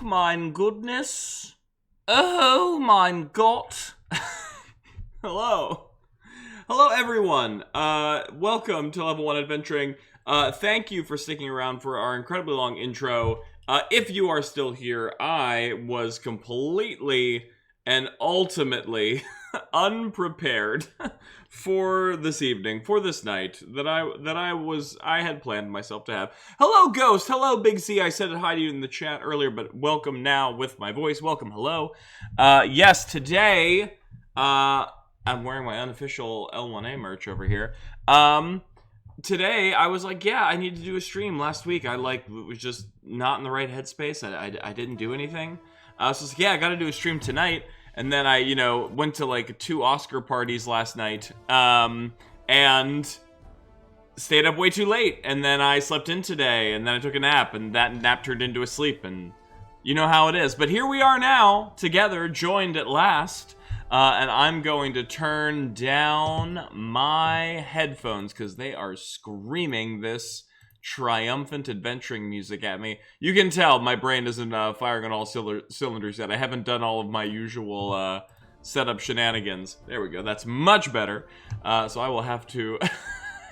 mein goodness. Oh mein Gott. Hello. Hello, everyone. Welcome to Level 1 Adventuring. Thank you for sticking around for our incredibly long intro. If you are still here, I was completely and ultimately unprepared for this evening, for this night that I had planned myself to have. Hello, Ghost. Hello, Big C. I said hi to you in the chat earlier, but welcome now with my voice. Welcome. Hello. Yes, today, I'm wearing my unofficial L1A merch over here. Today, I was like, yeah, I need to do a stream. Last week, I was just not in the right headspace. I didn't do anything. So I was like, yeah, I got to do a stream tonight. And then I, went to like 2 Oscar parties last night, and stayed up way too late. And then I slept in today, and then I took a nap, and that nap turned into a sleep, and you know how it is. But here we are now, together, joined at last, and I'm going to turn down my headphones, because they are screaming this triumphant adventuring music at me. You can tell my brain isn't firing on all cylinders yet. I haven't done all of my usual setup shenanigans. There we go. That's much better. So I will have to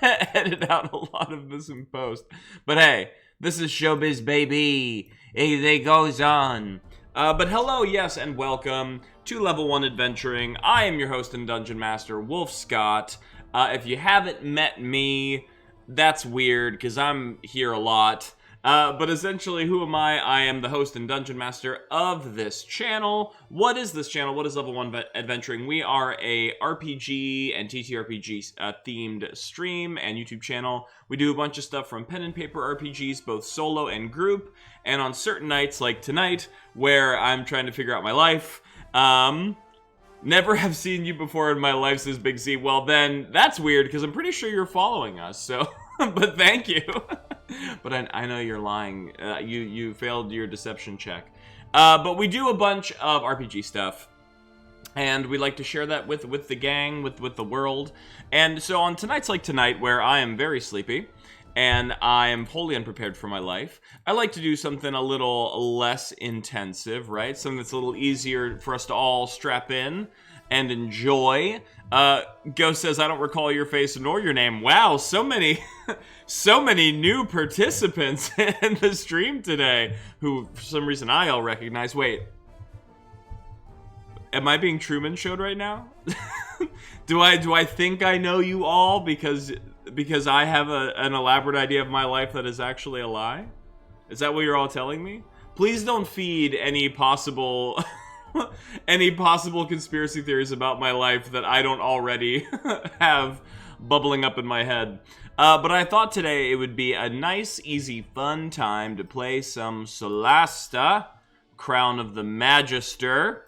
edit out a lot of this in post. But hey, this is showbiz, baby. It goes on. But hello, yes, and welcome to Level 1 Adventuring. I am your host and Dungeon Master, Wolfe Scott. If you haven't met me, that's weird, because I'm here a lot. But essentially, who am I? I am the host and Dungeon Master of this channel. What is this channel? What is Level 1 Adventuring? We are a RPG and TTRPG themed stream and YouTube channel. We do a bunch of stuff from pen and paper RPGs, both solo and group. And on certain nights, like tonight, where I'm trying to figure out my life, never have seen you before in my life, says Big C. Well, then, that's weird, because I'm pretty sure you're following us, so... but thank you. But I know you're lying. You failed your deception check. But we do a bunch of RPG stuff. And we like to share that with the gang, with the world. And so on tonight's like tonight, where I am very sleepy, and I am wholly unprepared for my life, I like to do something a little less intensive, right? Something that's a little easier for us to all strap in and enjoy. Ghost says, I don't recall your face nor your name. Wow, so many new participants in the stream today, who for some reason I all recognize. Wait, am I being Truman Showed right now? Do I think I know you all because I have an elaborate idea of my life that is actually a lie? Is that what you're all telling me? Please don't feed any possible conspiracy theories about my life that I don't already have bubbling up in my head. But I thought today it would be a nice, easy, fun time to play some Solasta, Crown of the Magister.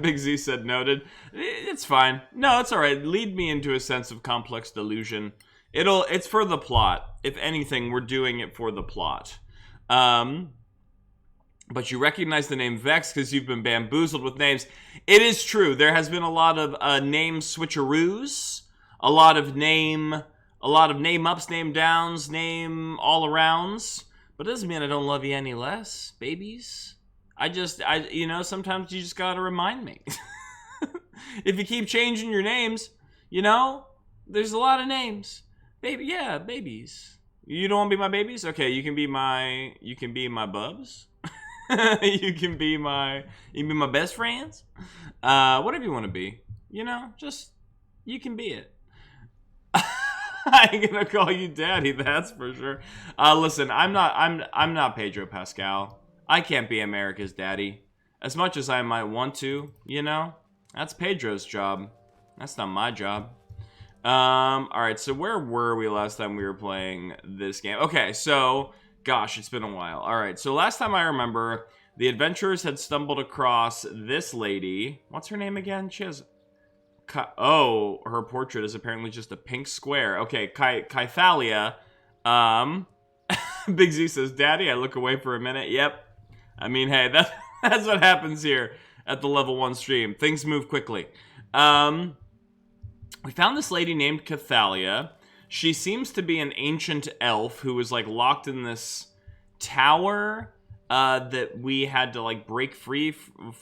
Big Z said noted. It's fine. No, it's alright. Lead me into a sense of complex delusion. It's for the plot. If anything, we're doing it for the plot. But you recognize the name Vex because you've been bamboozled with names. It is true. There has been a lot of name switcheroos, a lot of name ups, name downs, name all arounds. But it doesn't mean I don't love you any less, babies. Sometimes you just gotta remind me. If you keep changing your names, there's a lot of names. Babies. You don't want to be my babies? Okay, you can be my bubs. you can be my best friends. Whatever you want to be. Just you can be it. I ain't gonna call you daddy, that's for sure. Listen, I'm not Pedro Pascal. I can't be America's daddy. As much as I might want to, that's Pedro's job. That's not my job. Alright, so where were we last time we were playing this game? Okay, so, gosh, it's been a while. Alright, so last time I remember, the adventurers had stumbled across this lady. What's her name again? She has... her portrait is apparently just a pink square. Okay, Kythalia. Big Z says, Daddy, I look away for a minute. Yep. I mean, hey, that's what happens here at the Level 1 stream. Things move quickly. We found this lady named Kythalia. She seems to be an ancient elf who was, like, locked in this tower that we had to like break free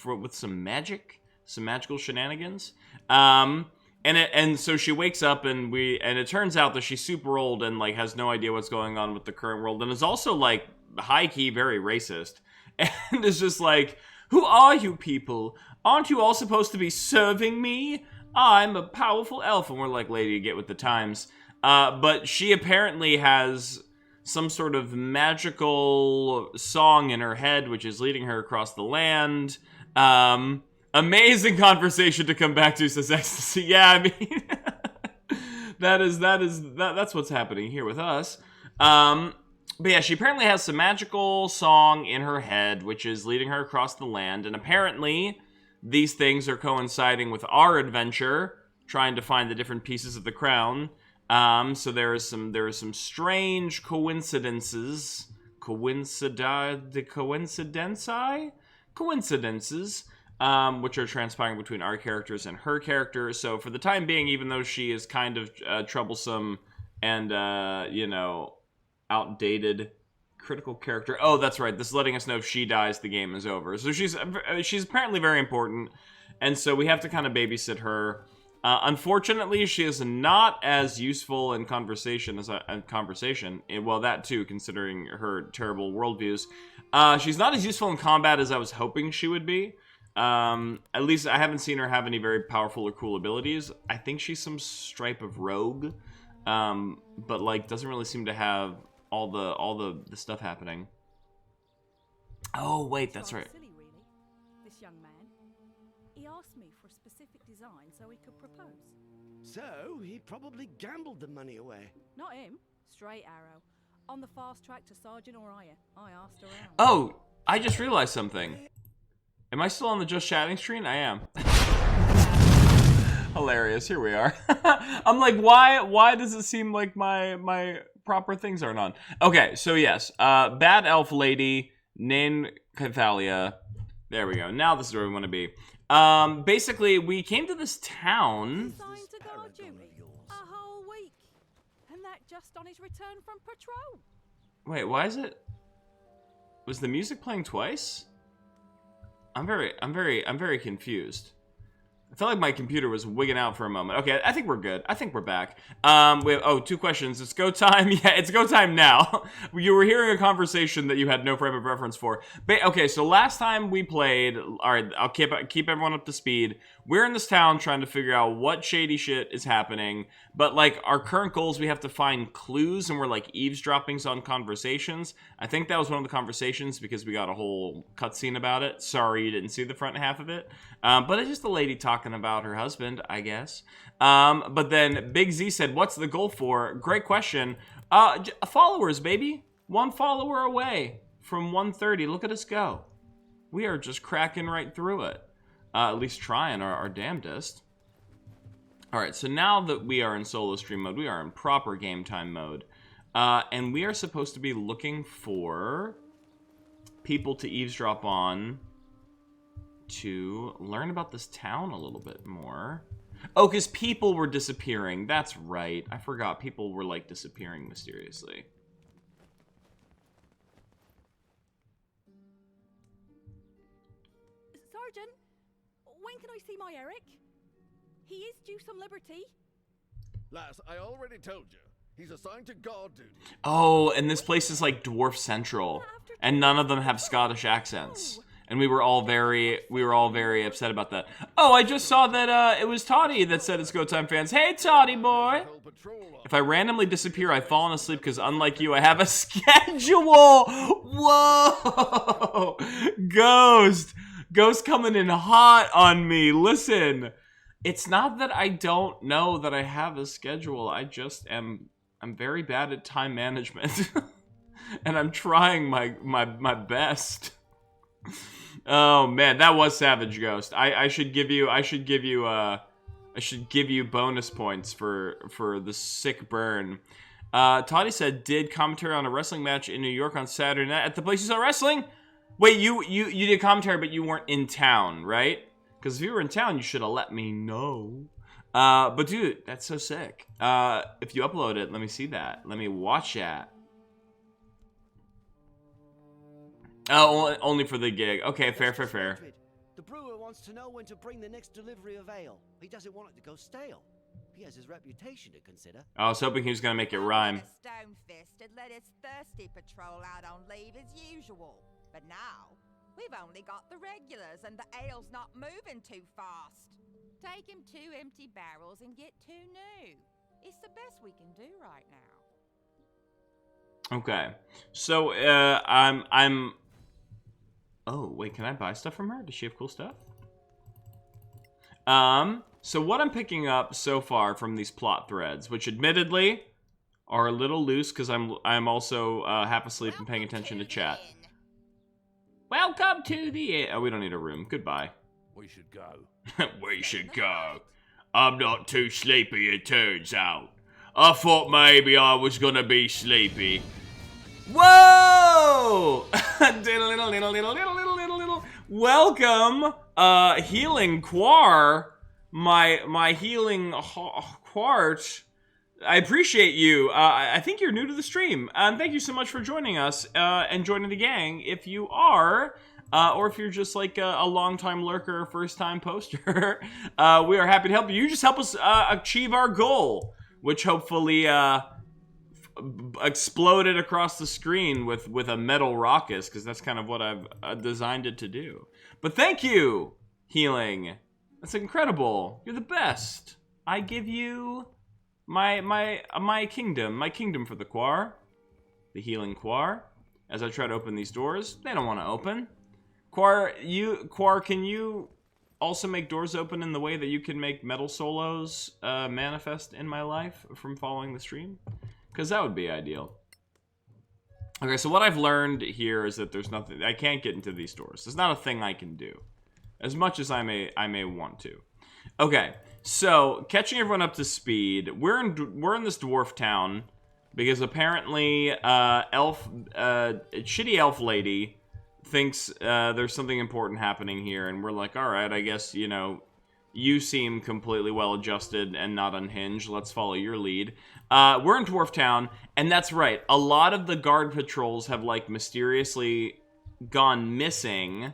with some magical shenanigans. And so she wakes up and it turns out that she's super old and like has no idea what's going on with the current world and is also like high key very racist and is just like, who are you people? Aren't you all supposed to be serving me? I'm a powerful elf. And we're like, lady, get with the times. But she apparently has some sort of magical song in her head, which is leading her across the land. Amazing conversation to come back to, says Ecstasy. Yeah, I mean, that's what's happening here with us. But yeah, she apparently has some magical song in her head, which is leading her across the land. And apparently, these things are coinciding with our adventure, trying to find the different pieces of the crown. So there are some strange coincidences, which are transpiring between our characters and her character. So for the time being, even though she is kind of troublesome and outdated critical character. Oh, that's right. This is letting us know if she dies, the game is over. So she's apparently very important, and so we have to kind of babysit her. Unfortunately, she is not as useful in conversation as well, that too, considering her terrible worldviews. She's not as useful in combat as I was hoping she would be. At least I haven't seen her have any very powerful or cool abilities. I think she's some stripe of rogue, but like doesn't really seem to have all the stuff happening. Oh wait, that's right. Silly, really. This young man. He asked me for a specific design so he could propose. So he probably gambled the money away. Not him. Straight arrow. On the fast track to Sergeant or higher. I asked around. Oh, I just realized something. Am I still on the Just Chatting screen? I am. Hilarious. Here we are. I'm like, why does it seem like my proper things aren't on? Okay, so yes, bad elf lady named Cathalia. There we go. Now this is where we want to be. Basically, we came to this town. Assigned to guard duty a whole week, and that just on his return from patrol. Wait, why is it? Was the music playing twice? I'm very confused. I felt like my computer was wigging out for a moment. Okay, I think we're good. I think we're back. We have, 2 questions. It's go time. Yeah, it's go time now. You were hearing a conversation that you had no frame of reference for. Okay, so last time we played, all right, I'll keep everyone up to speed. We're in this town trying to figure out what shady shit is happening. But like our current goals, we have to find clues, and we're like eavesdroppings on conversations. I think that was one of the conversations because we got a whole cutscene about it. Sorry you didn't see the front half of it. But it's just a lady talking about her husband, I guess. But then Big Z said, what's the goal for? Great question. Followers, baby. 1 follower away from 130. Look at us go. We are just cracking right through it. At least trying our damnedest. Alright, so now that we are in solo stream mode, we are in proper game time mode. And we are supposed to be looking for people to eavesdrop on to learn about this town a little bit more. Oh, because people were disappearing. That's right. I forgot. People were, like, disappearing mysteriously. Sergeant, when can I see my Eric? He is due some liberty. Lass, I already told you. He's assigned to guard duty. Oh, and this place is like Dwarf Central. And none of them have Scottish accents. And we were all very upset about that. Oh, I just saw that it was Toddy that said it's Go Time Fans. Hey, Toddy boy! If I randomly disappear, I've fallen asleep because unlike you, I have a schedule! Whoa! Ghost coming in hot on me. Listen, it's not that I don't know that I have a schedule. I just I'm very bad at time management. And I'm trying my best. Oh man, that was savage, Ghost. I should give you bonus points for the sick burn. Toddy said, did commentary on a wrestling match in New York on Saturday night at the place you saw wrestling? Wait, you did commentary, but you weren't in town, right? Because if you were in town, you should have let me know. But dude, that's so sick. If you upload it, let me see that. Let me watch that. Oh, only for the gig. Okay, fair. The brewer wants to know when to bring the next delivery of ale. He doesn't want it to go stale. He has his reputation to consider. I was hoping he was gonna make it rhyme. Stonefist had let his thirsty patrol out on leave as usual. But now, we've only got the regulars and the ale's not moving too fast. Take him 2 empty barrels and get 2 new. It's the best we can do right now. Okay. So, I'm... Oh, wait, can I buy stuff from her? Does she have cool stuff? So what I'm picking up so far from these plot threads, which admittedly are a little loose because I'm also half asleep and paying attention to chat. Welcome to the... Oh, we don't need a room. Goodbye. We should go. We should go. I'm not too sleepy, it turns out. I thought maybe I was gonna be sleepy. Whoa! Welcome, healing Quar, my healing quart. I appreciate you. I think you're new to the stream. Thank you so much for joining us and joining the gang. If you are, or if you're just like a long-time lurker, first-time poster, we are happy to help you. You just help us achieve our goal, which hopefully exploded across the screen with a metal raucous, because that's kind of what I've designed it to do. But thank you, healing. That's incredible. You're the best. I give you my kingdom for the Quar, the healing Quar. As I try to open these doors, they don't want to open. Quar, can you also make doors open in the way that you can make metal solos manifest in my life from following the stream? Because that would be ideal. Okay, so what I've learned here is that there's nothing... I can't get into these doors. There's not a thing I can do. As much as I may want to. Okay, so catching everyone up to speed. We're in this dwarf town because apparently shitty elf lady thinks there's something important happening here, and we're like, all right, I guess, you know, you seem completely well-adjusted and not unhinged. Let's follow your lead. We're in Dwarf Town, and that's right. A lot of the guard patrols have, like, mysteriously gone missing.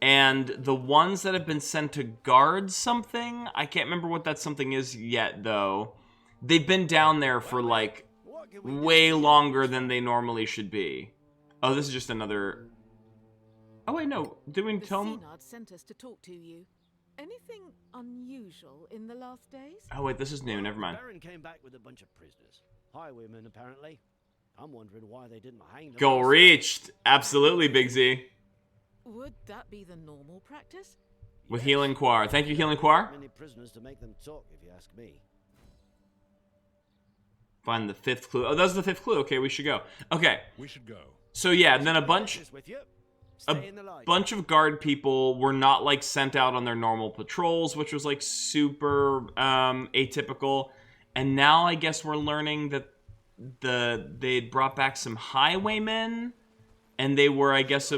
And the ones that have been sent to guard something, I can't remember what that something is yet, though. They've been down there for, like, way longer than they normally should be. Oh, this is just another... Oh, wait, no. Did we tell them? Snark sent us to talk to you. Anything unusual in the last days? Oh, wait, this is new. Never mind. Baron came back with a bunch of prisoners. Highwaymen, apparently. I'm wondering why they didn't hang them. Goal reached. Absolutely, Big Z. Would that be the normal practice? With Healing Quar. Thank you, Healing Quar. Many prisoners to make them talk, if you ask me. Find the 5th clue. Oh, that's the 5th clue. Okay, we should go. Okay. We should go. So, yeah, and then a bunch of guard people were not, like, sent out on their normal patrols, which was, like, super atypical. And now I guess we're learning that they'd brought back some highwaymen, and they were, I guess,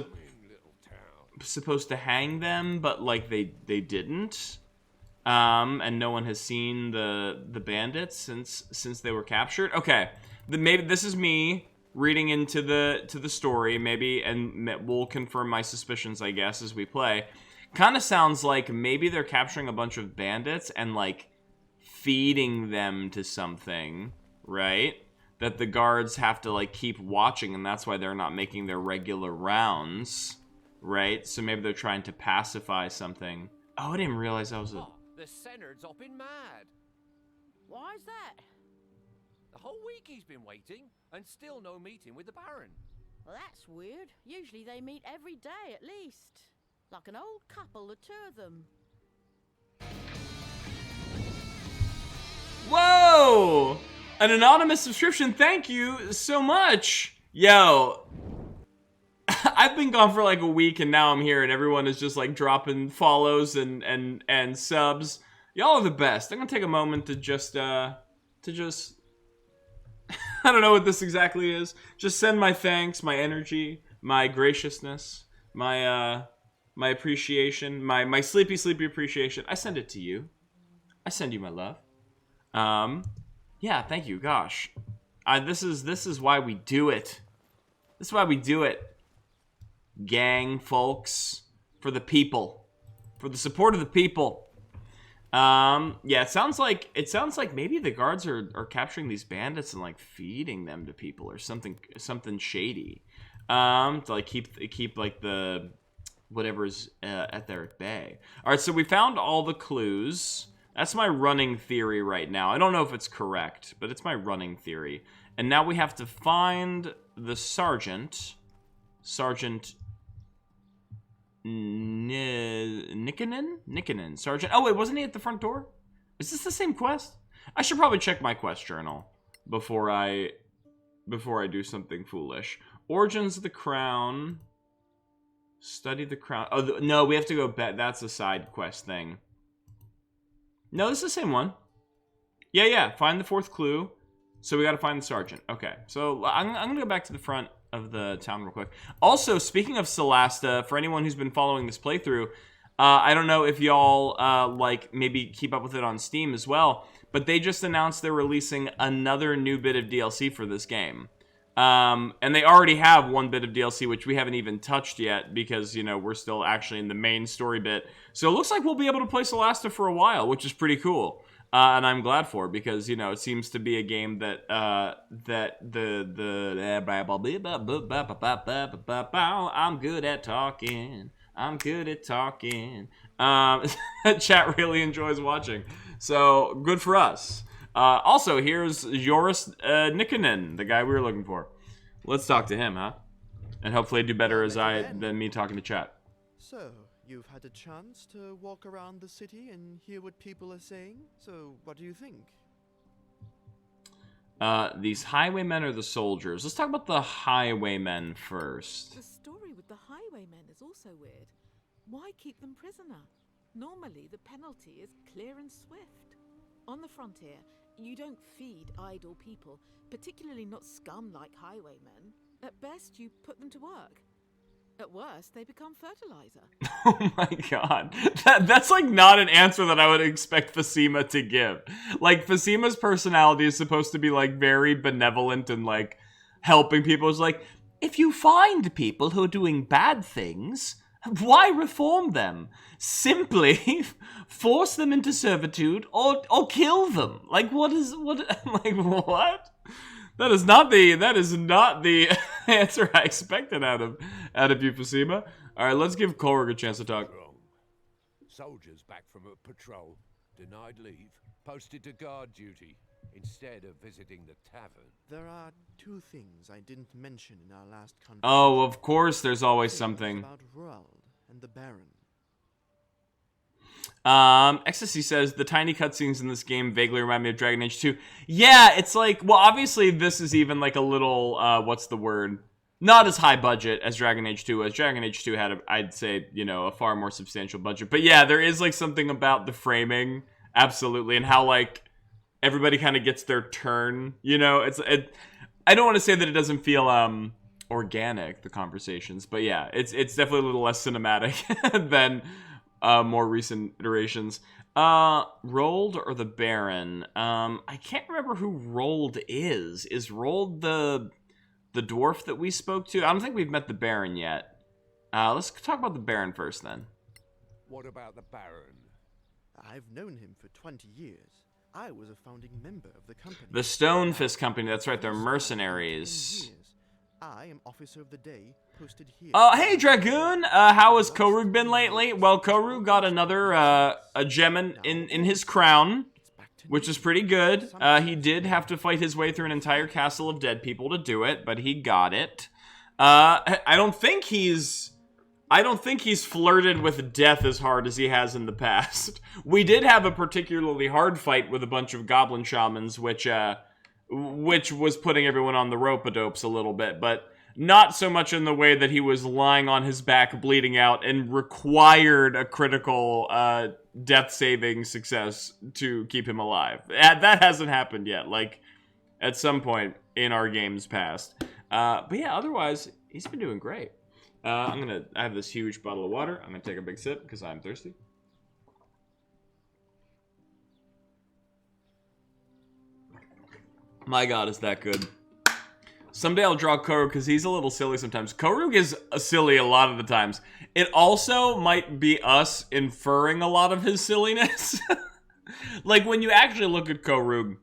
supposed to hang them, but, like, they didn't. And no one has seen the bandits since they were captured. Okay, maybe this is me reading into the story, maybe, and we'll confirm my suspicions, I guess, as we play. Kind of sounds like maybe they're capturing a bunch of bandits and, like, feeding them to something, right? That the guards have to, like, keep watching, and that's why they're not making their regular rounds, right? So maybe they're trying to pacify something. Oh, I didn't realize that was a... The Senard's hopping mad. Why's that? The whole week he's been waiting, and still no meeting with the Baron. Well, that's weird. Usually they meet every day at least. Like an old couple, the two of them. Whoa! An anonymous subscription, thank you so much! Yo, I've been gone for like a week and now I'm here and everyone is just like dropping follows and subs. Y'all are the best. I'm gonna take a moment to just I don't know what this exactly is. Just send my thanks, my energy, my graciousness, my appreciation, my sleepy appreciation. I send it to you. I send you my love. Yeah, thank you. Gosh, this is why we do it. This is why we do it. gang, folks. For the people. For the support of the people. Yeah, it sounds like maybe the guards are capturing these bandits and like feeding them to people or something shady. To like keep like the whatever's at their bay. All right, so we found all the clues. That's my running theory right now. I don't know if it's correct, but it's my running theory. And now we have to find the sergeant. Sergeant Nikkinen? Sergeant. Oh, wait, wasn't he at the front door? Is this the same quest? I should probably check my quest journal before I do something foolish. Origins of the Crown. Study the Crown. Oh, no, we have to go back. That's a side quest thing. No, this is the same one. Yeah. Find the fourth clue. So we got to find the sergeant. Okay, so I'm going to go back to the front of the town real quick. Also, speaking of Solasta, for anyone who's been following this playthrough, I don't know if y'all like maybe keep up with it on Steam as well, but they just announced they're releasing another new bit of DLC for this game. And they already have one bit of DLC, which we haven't even touched yet because, you know, we're still actually in the main story bit. So it looks like we'll be able to play Solasta for a while, which is pretty cool. And I'm glad for, because, you know, it seems to be a game that I'm good at talking. Chat really enjoys watching. So, good for us. Also, here's Joris Nikkinen, the guy we were looking for. Let's talk to him, huh? And hopefully do better than me talking to chat. So, you've had a chance to walk around the city and hear what people are saying. So, what do you think? These highwaymen are the soldiers. Let's talk about the highwaymen first. The story with the highwaymen is also weird. Why keep them prisoner? Normally, the penalty is clear and swift. On the frontier, you don't feed idle people, particularly not scum like highwaymen. At best, you put them to work. At worst, they become fertilizer. Oh my god. That's like not an answer that I would expect Fasima to give. Like, Fasima's personality is supposed to be like very benevolent and like helping people. It's like, if you find people who are doing bad things, why reform them? Simply force them into servitude or kill them. Like, what? Like, what? That is not the answer I expected out of you, Fasima. All right, let's give Kolrig a chance to talk. Wrong. Soldiers back from a patrol, denied leave, posted to guard duty instead of visiting the tavern. There are two things I didn't mention in our last conversation. Oh, of course, there's always something. About Roald and the Baron. Ecstasy says, the tiny cutscenes in this game vaguely remind me of Dragon Age 2. Yeah, it's like, well, obviously this is even like a little, what's the word? Not as high budget as Dragon Age 2 was. Dragon Age 2 had, I'd say, you know, a far more substantial budget. But yeah, there is like something about the framing, absolutely, and how like everybody kind of gets their turn, you know? I don't want to say that it doesn't feel, organic, the conversations, but yeah, it's definitely a little less cinematic than more recent iterations. Rold or the Baron? I can't remember who Rold is. Is Rold the dwarf that we spoke to? I don't think we've met the Baron yet. Let's talk about the Baron first, then. What about the Baron? I've known him for 20 years. I was a founding member of the company. The Stonefist company, that's right, they're mercenaries. I am Officer of the Day, posted here. Hey, Dragoon! How has Korug been lately? Well, Korug got another, a gem in his crown, which is pretty good. He did have to fight his way through an entire castle of dead people to do it, but he got it. I don't think he's flirted with death as hard as he has in the past. We did have a particularly hard fight with a bunch of goblin shamans, which was putting everyone on the rope-a-dopes a little bit, but not so much in the way that he was lying on his back bleeding out and required a critical death-saving success to keep him alive. That hasn't happened yet, like, at some point in our game's past. But yeah, otherwise, he's been doing great. I have this huge bottle of water. I'm gonna take a big sip because I'm thirsty. My god, is that good. Someday I'll draw Korug because he's a little silly sometimes. Korug is silly a lot of the times. It also might be us inferring a lot of his silliness. Like, when you actually look at Korug,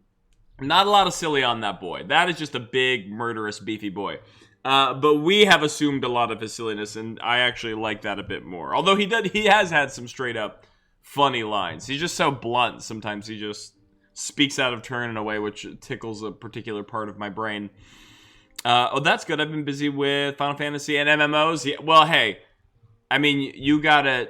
not a lot of silly on that boy. That is just a big, murderous, beefy boy. But we have assumed a lot of his silliness, and I actually like that a bit more. Although he has had some straight-up funny lines. He's just so blunt. Sometimes he just speaks out of turn in a way which tickles a particular part of my brain. Oh, that's good. I've been busy with Final Fantasy and MMOs. Yeah, well, hey, I mean, you gotta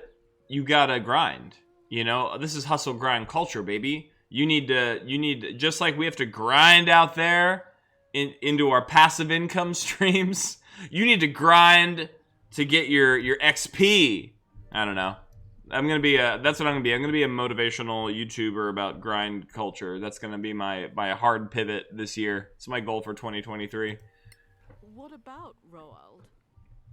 grind. You know, this is hustle grind culture, baby. You need to, just like we have to grind out there into our passive income streams. You need to grind to get your XP. I don't know. That's what I'm gonna be. I'm gonna be a motivational YouTuber about grind culture. That's gonna be my hard pivot this year. It's my goal for 2023. What about Roald?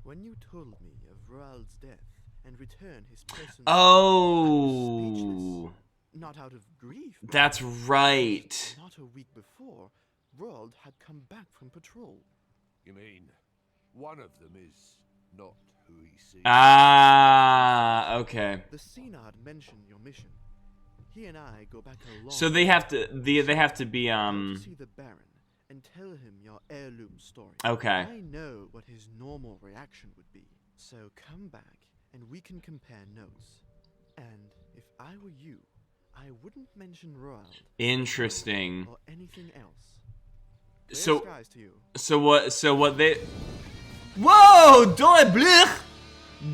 When you told me of Roald's death and returned his presence, Oh, not out of grief. that's right. Not a week before, Roald had come back from patrol. You mean one of them is not who he seems? Ah, okay. The Synod mentioned your mission. He and I go back a long. So they have to be See the Baron and tell him your heirloom story. Okay. I know what his normal reaction would be. So come back and we can compare notes. And if I were you, I wouldn't mention Roald Interesting. or anything else. Clear So skies to you. so what they Whoa! Doré bleu!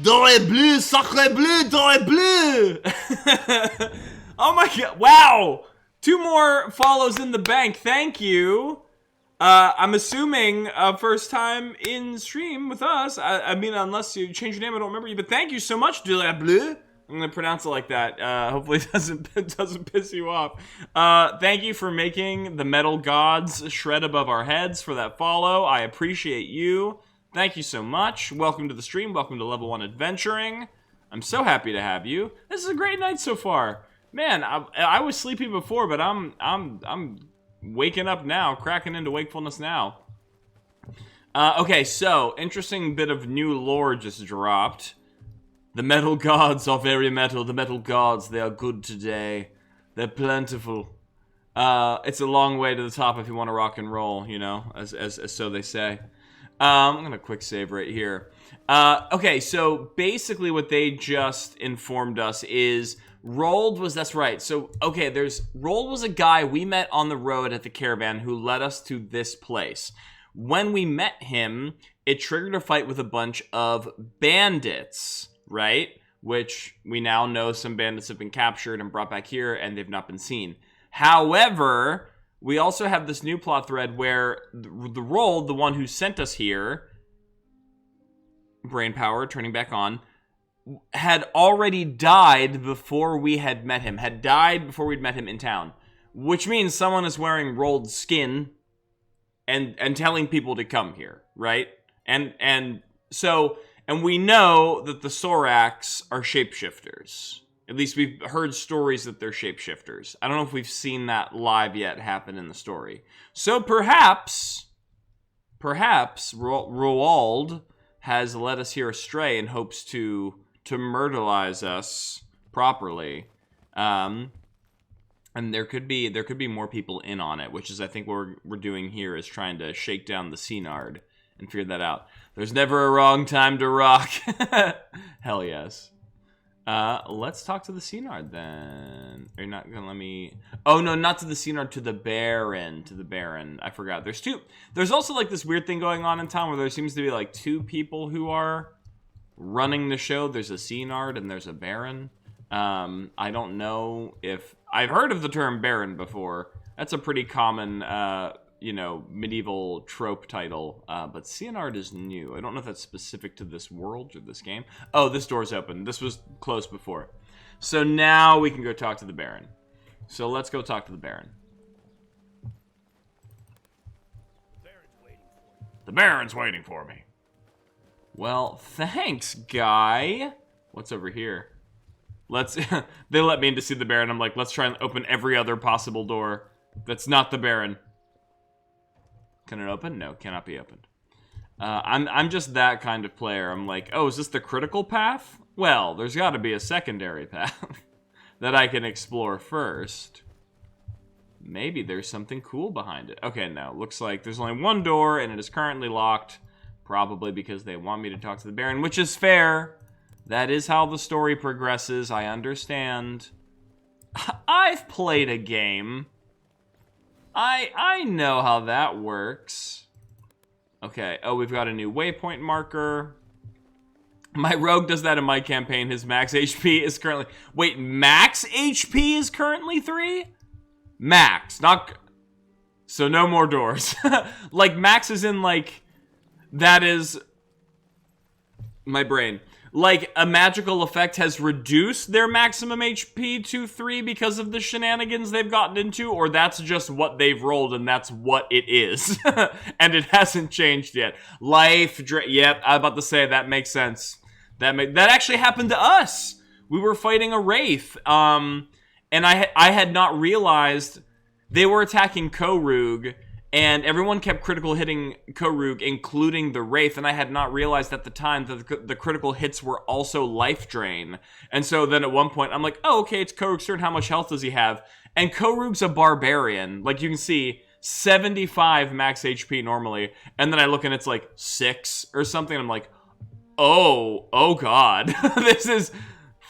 Doré bleu! Sacré bleu! Doré bleu! Oh my god. Wow! 2 more follows in the bank. Thank you. I'm assuming first time in stream with us. I mean, unless you change your name, I don't remember you. But thank you so much, Doré bleu. I'm gonna pronounce it like that. Hopefully it doesn't piss you off. Thank you for making the metal gods shred above our heads for that follow. I appreciate you. Thank you so much. Welcome to the stream. Welcome to Level 1 Adventuring. I'm so happy to have you. This is a great night so far. Man, I was sleepy before, but I'm waking up now, cracking into wakefulness now. Okay, so interesting bit of new lore just dropped. The metal gods are very metal. The metal gods, they are good today. They're plentiful. It's a long way to the top if you want to rock and roll, you know, as so they say. I'm gonna quick save right here. Okay, so basically what they just informed us is Roald was, that's right. So, okay, Roald was a guy we met on the road at the caravan who led us to this place. When we met him, it triggered a fight with a bunch of bandits, right? Which we now know some bandits have been captured and brought back here and they've not been seen. However, we also have this new plot thread where the Roald, the one who sent us here, brain power turning back on, had already died before we had met him. Had died before we'd met him in town. Which means someone is wearing Roald's skin and telling people to come here, right? And we know that the Soraks are shapeshifters. At least we've heard stories that they're shapeshifters. I don't know if we've seen that live yet happen in the story. So perhaps Roald has led us here astray and hopes to myrtleize us properly. And there could be more people in on it, which is I think what we're doing here is trying to shake down the Synard and figure that out. There's never a wrong time to rock. Hell yes. Let's talk to the Synard then. Are you not gonna let me? Oh no, not to the Synard, to the Baron. To the Baron. I forgot. There's 2. There's also like this weird thing going on in town where there seems to be like 2 people who are running the show. There's a Synard and there's a Baron. I don't know if I've heard of the term Baron before. That's a pretty common medieval trope title, but Synard is new. I don't know if that's specific to this world or this game. Oh, this door's open. This was closed before. So now we can go talk to the Baron. So let's go talk to the Baron. The Baron's waiting for me. Well, thanks, guy. What's over here? They let me in to see the Baron. I'm like, let's try and open every other possible door that's not the Baron. Can it open? No, cannot be opened. I'm just that kind of player. I'm like, oh, is this the critical path? Well, there's got to be a secondary path that I can explore first. Maybe there's something cool behind it. Okay, no. Looks like there's only one door, and it is currently locked. Probably because they want me to talk to the Baron, which is fair. That is how the story progresses. I understand. I've played a game. I know how that works. Okay. Oh, we've got a new waypoint marker. My rogue does that in my campaign. His max HP is currently... Wait, max HP is currently 3? Max, not... So no more doors. Like, max is in, like... That is... My brain. Like, a magical effect has reduced their maximum HP to 3 because of the shenanigans they've gotten into, or that's just what they've rolled and that's what it is. And it hasn't changed yet. Yep, I'm about to say, that makes sense. That actually happened to us. We were fighting a wraith, and I had not realized they were attacking Korug, and everyone kept critical hitting Korug, including the wraith, and I had not realized at the time that the critical hits were also life drain. And so then at one point, I'm like, oh, okay, it's Korug's turn. How much health does he have? And Korug's a barbarian. Like, you can see 75 max HP normally, and then I look and it's like 6 or something. I'm like, oh god,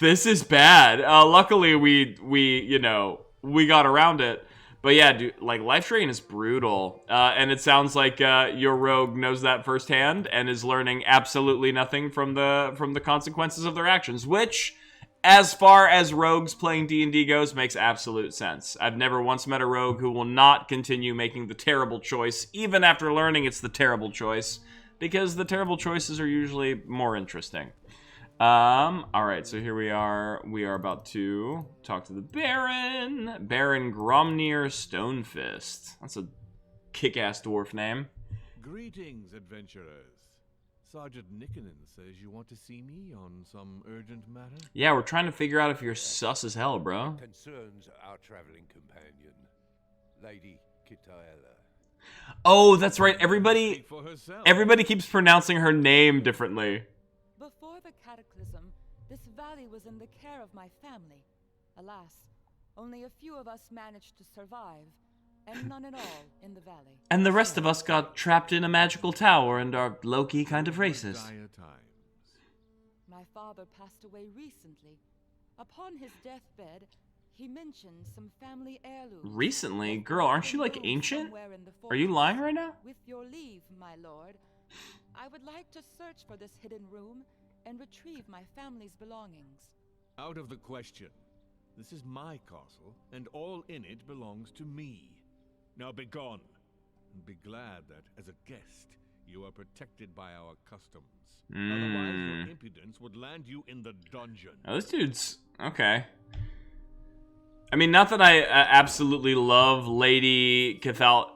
this is bad. Luckily we got around it. But yeah, dude, like, life drain is brutal. And it sounds like your rogue knows that firsthand and is learning absolutely nothing from the consequences of their actions, which, as far as rogues playing D&D goes, makes absolute sense. I've never once met a rogue who will not continue making the terrible choice, even after learning it's the terrible choice, because the terrible choices are usually more interesting. Alright, so here we are. We are about to talk to the Baron. Baron Gromnir Stonefist. That's a kick-ass dwarf name. Greetings, adventurers. Sergeant Nickenen says you want to see me on some urgent matter? Yeah, we're trying to figure out if you're sus as hell, bro. Concerns our traveling companion, Lady Kitaela. Oh, that's right. Everybody keeps pronouncing her name differently. Before the cataclysm, this valley was in the care of my family. Alas, only a few of us managed to survive, and none at all in the valley. And the rest of us got trapped in a magical tower and are low-key kind of racist. My father passed away recently. Upon his deathbed, he mentioned some family heirlooms. Recently? Girl, aren't you, like, ancient? Are you lying right now? With your leave, my lord, I would like to search for this hidden room and retrieve my family's belongings. Out of the question. This is my castle, and all in it belongs to me. Now begone, and be glad that, as a guest, you are protected by our customs. Otherwise, your impudence would land you in the dungeon. Oh, this dude's... okay. I mean, not that I absolutely love Lady Cathal...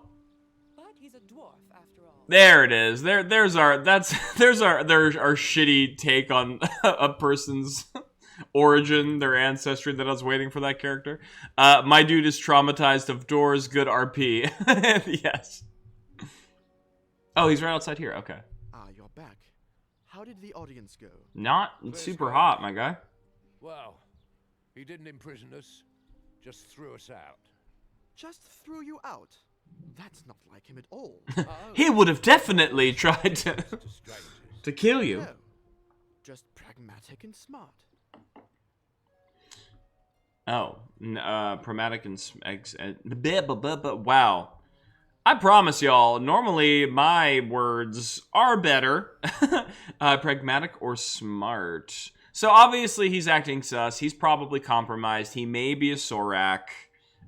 But he's a dwarf, after all. There it is. There's our shitty take on a person's origin, their ancestry, that I was waiting for that character. My dude is traumatized of doors, good RP. Yes. Oh, he's right outside here. Okay. Ah, you're back. How did the audience go? Not super hot, my guy. Well, he didn't imprison us, just threw us out. Just threw you out? That's not like him at all. He would have definitely tried to kill you. No, just pragmatic and smart. Oh, pragmatic and wow. I promise y'all, normally my words are better. Pragmatic or smart. So obviously he's acting sus. He's probably compromised. He may be a Sorak.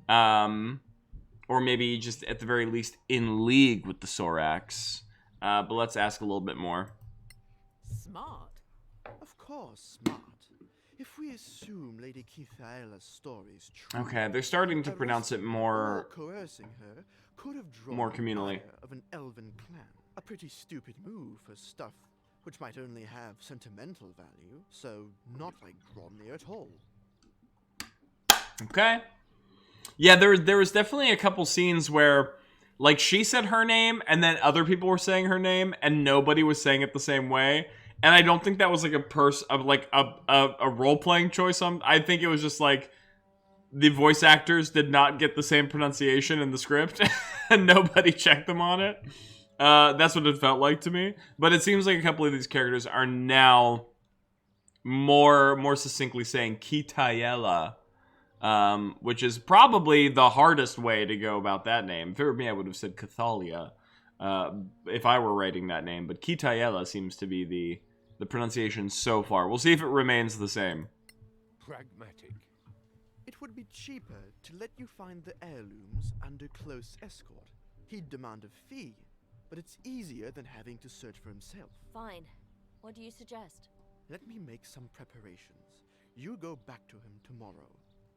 Or maybe just at the very least in league with the Soraks. But let's ask a little bit more. Smart? Of course, smart. If we assume Lady Kithaela's story is true... Okay, they're starting to pronounce it more... coercing her could have drawn more communally. ...of an elven clan. A pretty stupid move for stuff which might only have sentimental value, so not like Gromnir at all. Okay. Yeah, there was definitely a couple scenes where, Like, she said her name, and then other people were saying her name, and nobody was saying it the same way. And I don't think that was like a role-playing choice. I think it was just like the voice actors did not get the same pronunciation in the script, and nobody checked them on it. That's what it felt like to me. But it seems like a couple of these characters are now more succinctly saying Kitayela, which is probably the hardest way to go about that name. If it were me, I would have said Cathalia, if I were writing that name. But Kitayela seems to be the pronunciation so far. We'll see if it remains the same. Pragmatic. It would be cheaper to let you find the heirlooms under close escort. He'd demand a fee, but it's easier than having to search for himself. Fine. What do you suggest? Let me make some preparations. You go back to him tomorrow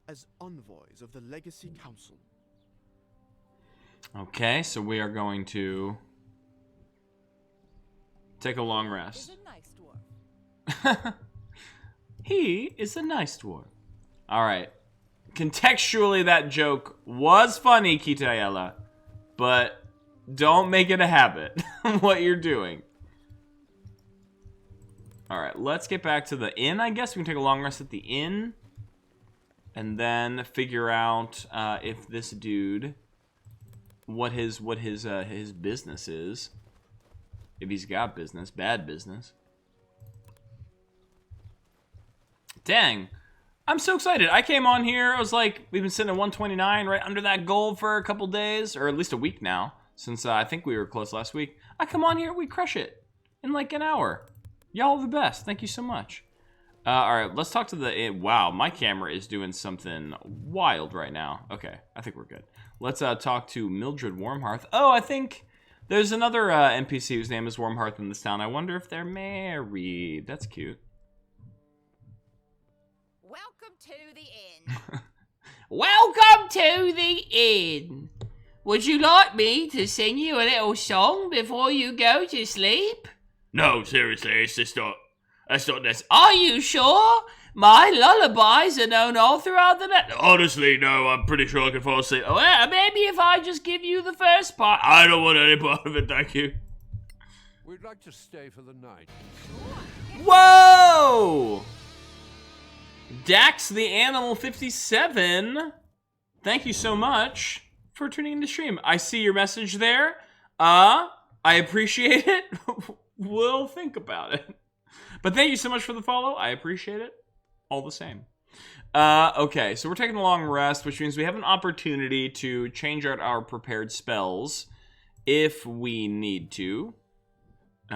as envoys of the Legacy Council. Okay, so we are going to take a long rest. Is a nice dwarf. He is a nice dwarf. Alright. Contextually, that joke was funny, Kitayela, but don't make it a habit what you're doing. Alright, let's get back to the inn, I guess. We can take a long rest at the inn. And then figure out if this dude, what his business is. If he's got business, bad business. Dang. I'm so excited. I came on here, I was like, we've been sitting at 129, right under that goal for a couple days, or at least a week now, since I think we were close last week. I come on here, we crush it in like an hour. Y'all are the best. Thank you so much. Alright, let's talk to the... Wow, my camera is doing something wild right now. Okay, I think we're good. Let's talk to Mildred Warmhearth. Oh, I think there's another NPC whose name is Warmhearth in this town. I wonder if they're married. That's cute. Welcome to the inn. Welcome to the inn. Would you like me to sing you a little song before you go to sleep? No, seriously, it's just not... That's not necessary. Are you sure? My lullabies are known all throughout the night. Honestly, no, I'm pretty sure I can fall asleep. Well, maybe if I just give you the first part. I don't want any part of it, thank you. We'd like to stay for the night. Whoa! Dax the Animal 57. Thank you so much for tuning in to stream. I see your message there. I appreciate it. We'll think about it. But thank you so much for the follow. I appreciate it. All the same. Okay, so we're taking a long rest, which means we have an opportunity to change out our prepared spells if we need to. For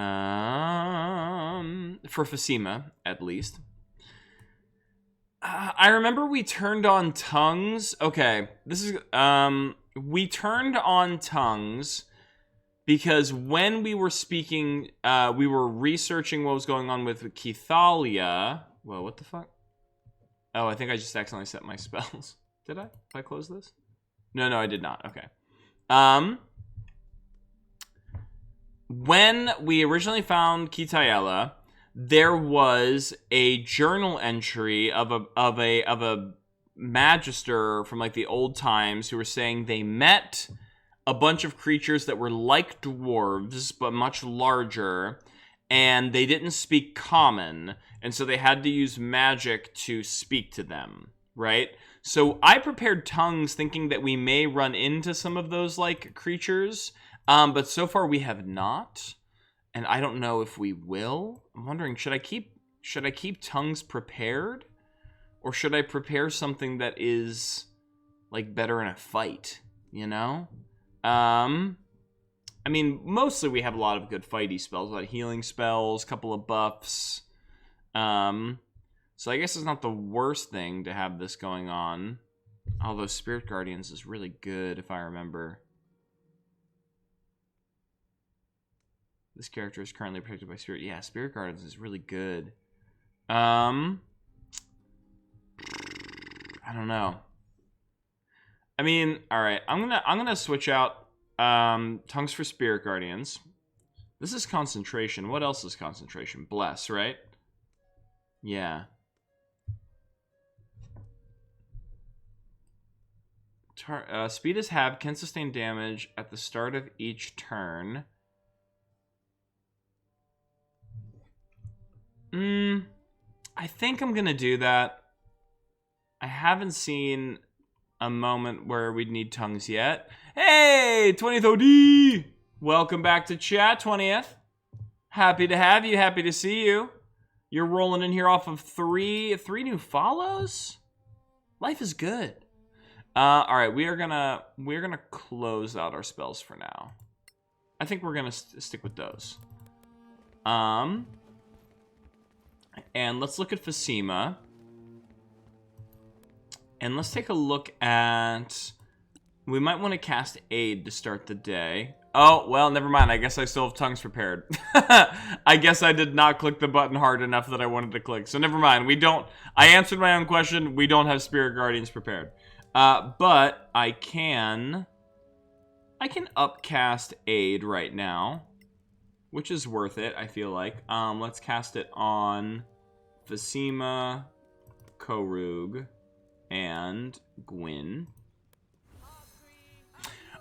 Fasima, at least. I remember we turned on tongues. Okay, this is... we turned on tongues because when we were speaking, we were researching what was going on with Kithalia. Whoa, what the fuck? Oh, I think I just accidentally set my spells. Did I? If I close this? No, I did not. Okay. When we originally found Kitayela, there was a journal entry of a Magister from like the old times who were saying they met a bunch of creatures that were like dwarves but much larger, and they didn't speak common, and so they had to use magic to speak to them, right? So I prepared tongues thinking that we may run into some of those like creatures, but so far we have not, and I don't know if we will. I'm wondering, should I keep tongues prepared, or should I prepare something that is like better in a fight, you know? I mean, mostly we have a lot of good fighty spells, a lot of healing spells, a couple of buffs. So I guess it's not the worst thing to have this going on. Although Spirit Guardians is really good, if I remember. This character is currently protected by Spirit. Yeah, Spirit Guardians is really good. I don't know. I mean, all right. I'm gonna switch out tongues for Spirit Guardians. This is concentration. What else is concentration? Bless, right? Yeah. Speed is halved, can sustain damage at the start of each turn. I think I'm gonna do that. I haven't seen a moment where we'd need tongues yet. Hey, 20th OD! Welcome back to chat, 20th. Happy to have you, happy to see you. You're rolling in here off of three new follows? Life is good. Alright, we're gonna close out our spells for now. I think we're gonna stick with those. And let's look at Phasima. And let's take a look at... We might want to cast Aid to start the day. Oh, well, never mind. I guess I still have tongues prepared. I guess I did not click the button hard enough that I wanted to click. So never mind. We don't... I answered my own question. We don't have Spirit Guardians prepared. But I can upcast Aid right now, which is worth it, I feel like. Let's cast it on Phasima, Korug, and Gwyn.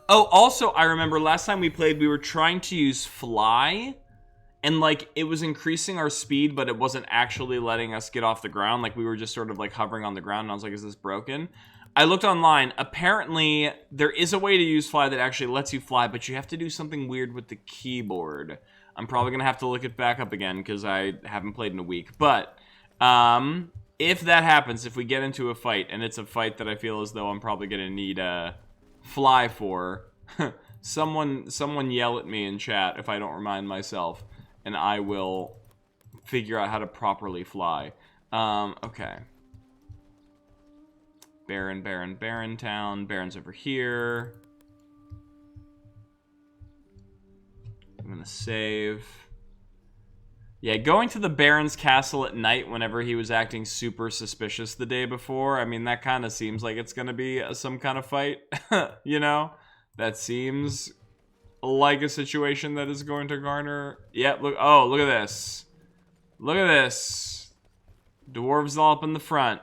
Oh, also, I remember last time we played, we were trying to use Fly, and, like, it was increasing our speed, but it wasn't actually letting us get off the ground. Like, we were just sort of, like, hovering on the ground, and I was like, is this broken? I looked online. Apparently, there is a way to use Fly that actually lets you fly, but you have to do something weird with the keyboard. I'm probably going to have to look it back up again, because I haven't played in a week. But, if that happens, if we get into a fight, and it's a fight that I feel as though I'm probably going to need Fly for, someone yell at me in chat if I don't remind myself, and I will figure out how to properly fly. Okay. Baron town. Baron's over here. I'm gonna save. Yeah, going to the Baron's castle at night whenever he was acting super suspicious the day before, I mean, that kind of seems like it's gonna be some kind of fight, you know? That seems like a situation that is going to garner... Yeah, look, oh, look at this. Look at this. Dwarves all up in the front.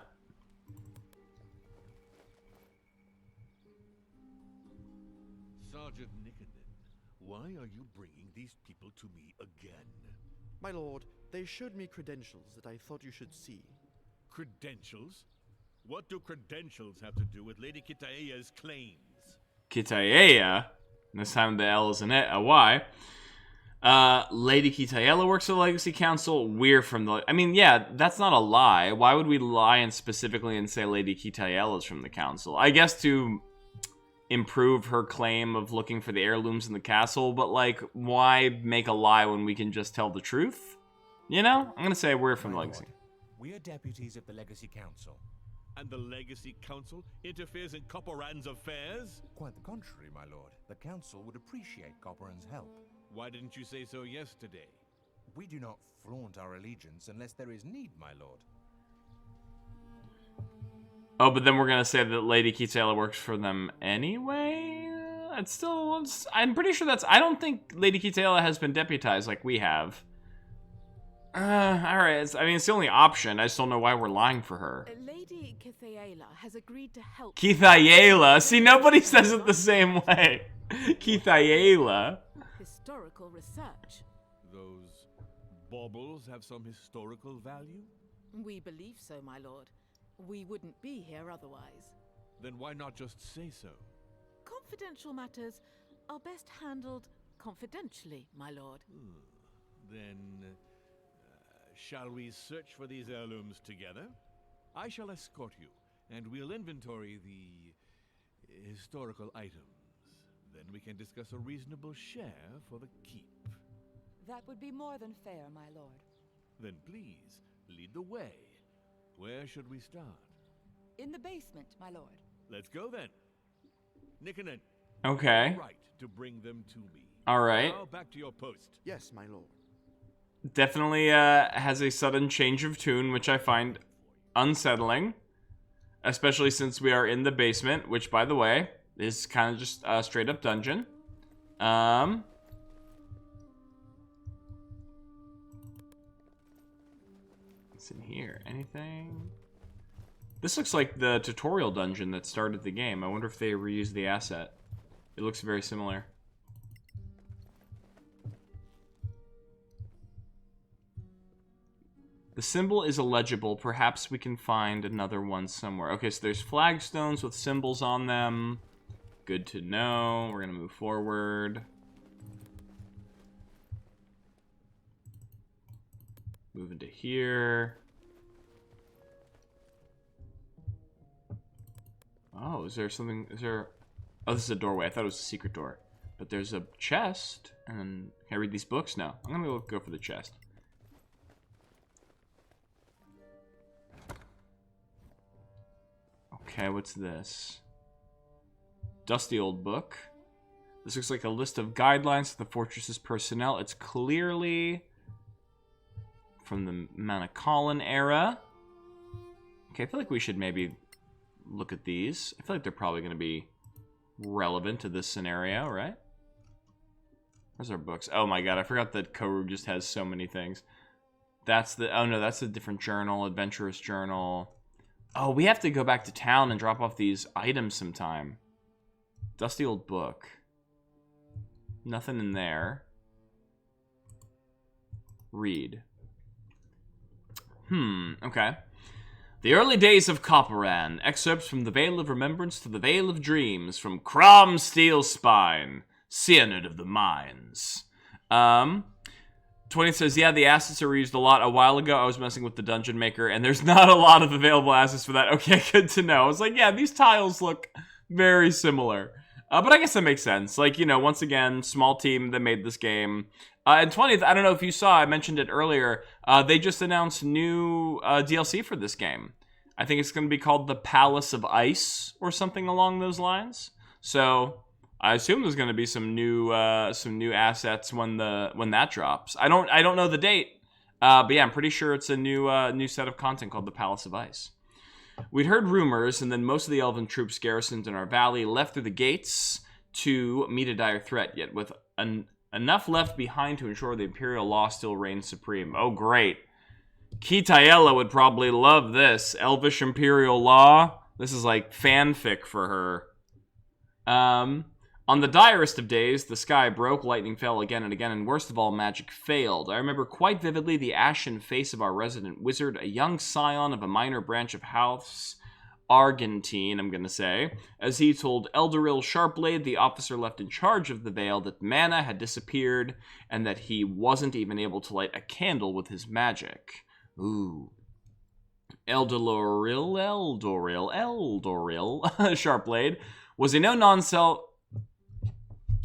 Sergeant Nickenden, why are you bringing these people to me again? My lord, they showed me credentials that I thought you should see. Credentials? What do credentials have to do with Lady Kitaea's claims? Kitaea? This time the L is an a Y. Lady Kitaela works for the Legacy Council. We're from the... I mean, yeah, that's not a lie. Why would we lie and specifically and say Lady Kitaela is from the Council? I guess to improve her claim of looking for the heirlooms in the castle, but, like, why make a lie when we can just tell the truth? You know? I'm gonna say we're from the Legacy. We are deputies of the Legacy Council. And the Legacy Council interferes in Copperan's affairs? Quite the contrary, my lord. The Council would appreciate Copperan's help. Why didn't you say so yesterday? We do not flaunt our allegiance unless there is need, my lord. Oh, but then we're gonna say that Lady Kitaela works for them anyway? It's still... I'm pretty sure that's... I don't think Lady Kitaela has been deputized like we have. Alright, I mean, it's the only option. I just don't know why we're lying for her. Lady Kitaela has agreed to help... Kitaela? See, nobody says it the same way. Kitaela. Historical research. Those baubles have some historical value? We believe so, my lord. We wouldn't be here otherwise. Then why not just say so? Confidential matters are best handled confidentially, my lord. Then, shall we search for these heirlooms together? I shall escort you, and we'll inventory the historical items. Then we can discuss a reasonable share for the keep. That would be more than fair, my lord. Then please, lead the way. Where should we start? In the basement, my lord. Let's go then. Nickenden. Okay. Right to bring them to me. All right. Now back to your post. Yes, my lord. Definitely has a sudden change of tune, which I find unsettling. Especially since we are in the basement, which, by the way, is kind of just a straight-up dungeon. What's in here? Anything? This looks like the tutorial dungeon that started the game. I wonder if they reused the asset. It looks very similar. The symbol is illegible. Perhaps we can find another one somewhere. Okay, so there's flagstones with symbols on them. Good to know. We're going to move forward. Move into here. Oh, is there something? Is there... Oh, this is a doorway. I thought it was a secret door. But there's a chest. And can I read these books? No. I'm going to go for the chest. Okay, what's this? Dusty old book. This looks like a list of guidelines for the fortress's personnel. It's clearly from the Manicolin era. Okay, I feel like we should maybe look at these. I feel like they're probably going to be relevant to this scenario, right? Where's our books? Oh my god, I forgot that Koru just has so many things. That's the... Oh no, that's a different journal. Adventurous journal. Oh, we have to go back to town and drop off these items sometime. Dusty old book. Nothing in there. Read. Okay. The early days of Copperan. Excerpts from the Veil of Remembrance to the Veil of Dreams. From Crom Steelspine, Cyanid of the Mines. 20 says, yeah, the assets are reused a lot. A while ago, I was messing with the Dungeon Maker, and there's not a lot of available assets for that. Okay, good to know. I was like, yeah, these tiles look very similar. But I guess that makes sense. Like, you know, once again, small team that made this game. And 20th, I don't know if you saw, I mentioned it earlier, they just announced new DLC for this game. I think it's going to be called the Palace of Ice, or something along those lines. So... I assume there's going to be some new assets when that drops. I don't know the date, but yeah, I'm pretty sure it's a new set of content called the Palace of Ice. We'd heard rumors, and then most of the elven troops garrisoned in our valley left through the gates to meet a dire threat. Yet with enough left behind to ensure the imperial law still reigns supreme. Oh, great! Kitayella would probably love this. Elvish imperial law. This is like fanfic for her. On the direst of days, the sky broke, lightning fell again and again, and worst of all, magic failed. I remember quite vividly the ashen face of our resident wizard, a young scion of a minor branch of House Argentine, I'm gonna say, as he told Eldoril Sharpblade, the officer left in charge of the Vale, that mana had disappeared, and that he wasn't even able to light a candle with his magic. Ooh. Eldoril, Sharpblade, was a no-nonsense...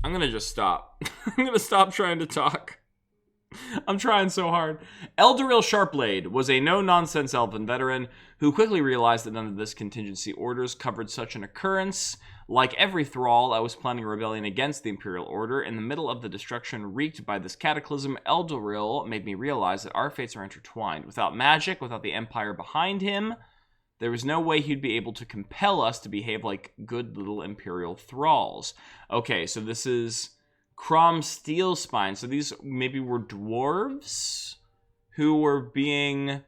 I'm gonna just stop. I'm gonna stop trying to talk. I'm trying so hard. Eldoril Sharpblade was a no-nonsense elven veteran who quickly realized that none of this contingency orders covered such an occurrence. Like every thrall, I was planning a rebellion against the Imperial Order. In the middle of the destruction wreaked by this cataclysm, Eldoril made me realize that our fates are intertwined. Without magic, without the Empire behind him, there was no way he'd be able to compel us to behave like good little Imperial thralls. Okay, so this is Crom Steelspine. So these maybe were dwarves who were being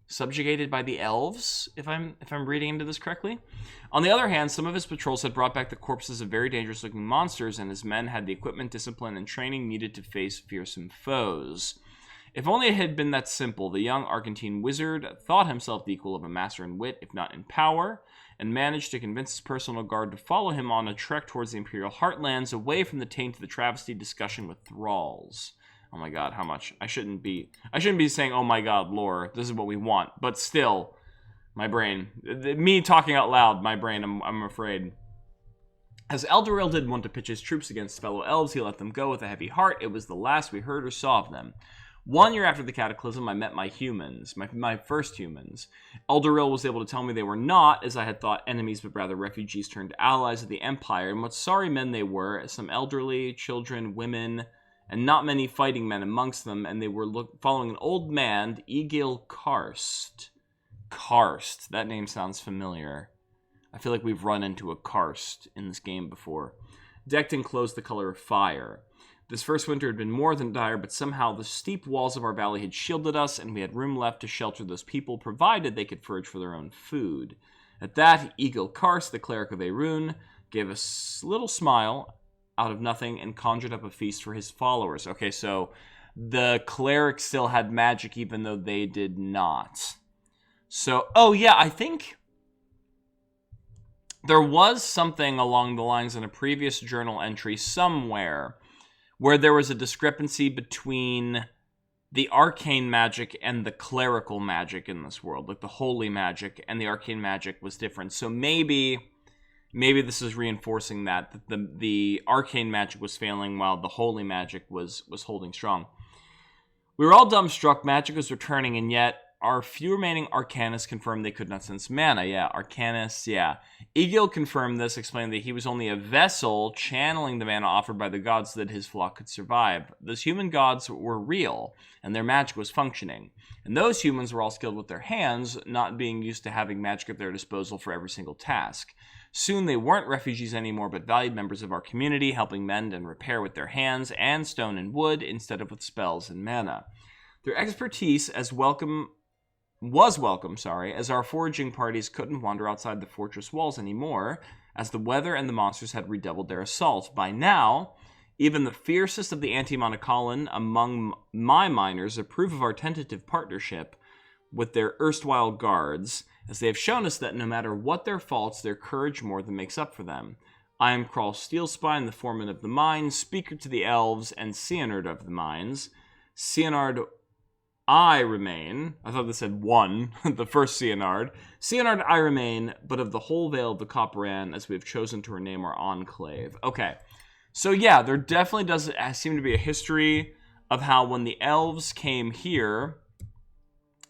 subjugated by the elves, if I'm reading into this correctly. On the other hand, some of his patrols had brought back the corpses of very dangerous-looking monsters, and his men had the equipment, discipline, and training needed to face fearsome foes. If only it had been that simple, the young Argentine wizard thought himself the equal of a master in wit, if not in power, and managed to convince his personal guard to follow him on a trek towards the Imperial Heartlands, away from the taint of the travesty discussion with thralls. Oh my god, how much? I shouldn't be saying, oh my god, lore, this is what we want, but still, my brain, me talking out loud, my brain, I'm afraid. As Eldoril didn't want to pitch his troops against fellow elves, he let them go with a heavy heart. It was the last we heard or saw of them. 1 year after the cataclysm, I met my humans, my first humans. Eldoril was able to tell me they were not, as I had thought, enemies, but rather refugees turned allies of the Empire, and what sorry men they were, some elderly, children, women, and not many fighting men amongst them, and they were following an old man, Egil Karst. Karst, that name sounds familiar. I feel like we've run into a Karst in this game before. Decked in clothes the color of fire. This first winter had been more than dire, but somehow the steep walls of our valley had shielded us, and we had room left to shelter those people, provided they could forage for their own food. At that, Egil Kars, the cleric of Arun, gave a little smile out of nothing and conjured up a feast for his followers. Okay, so the cleric still had magic even though they did not. So, oh yeah, I think there was something along the lines in a previous journal entry somewhere where there was a discrepancy between the arcane magic and the clerical magic in this world, like the holy magic and the arcane magic was different. So maybe this is reinforcing that the arcane magic was failing while the holy magic was holding strong. We were all dumbstruck. Magic was returning, and yet our few remaining Arcanists confirmed they could not sense mana. Yeah, Arcanists, yeah. Egil confirmed this, explaining that he was only a vessel channeling the mana offered by the gods so that his flock could survive. Those human gods were real, and their magic was functioning. And those humans were all skilled with their hands, not being used to having magic at their disposal for every single task. Soon they weren't refugees anymore, but valued members of our community, helping mend and repair with their hands and stone and wood instead of with spells and mana. Their expertise was welcome, as our foraging parties couldn't wander outside the fortress walls anymore, as the weather and the monsters had redoubled their assault. By now, even the fiercest of the anti-Monocolin among my miners approve of our tentative partnership with their erstwhile guards, as they have shown us that no matter what their faults, their courage more than makes up for them. I am Krall Steelspine, the foreman of the mine, speaker to the elves, and Seanard of the mines. Seanard, I remain. I thought this said one, the first Seanard. Seanard, I remain, but of the whole Vale of the Copperan, as we have chosen to rename our enclave. Okay, so yeah, there definitely does seem to be a history of how when the elves came here,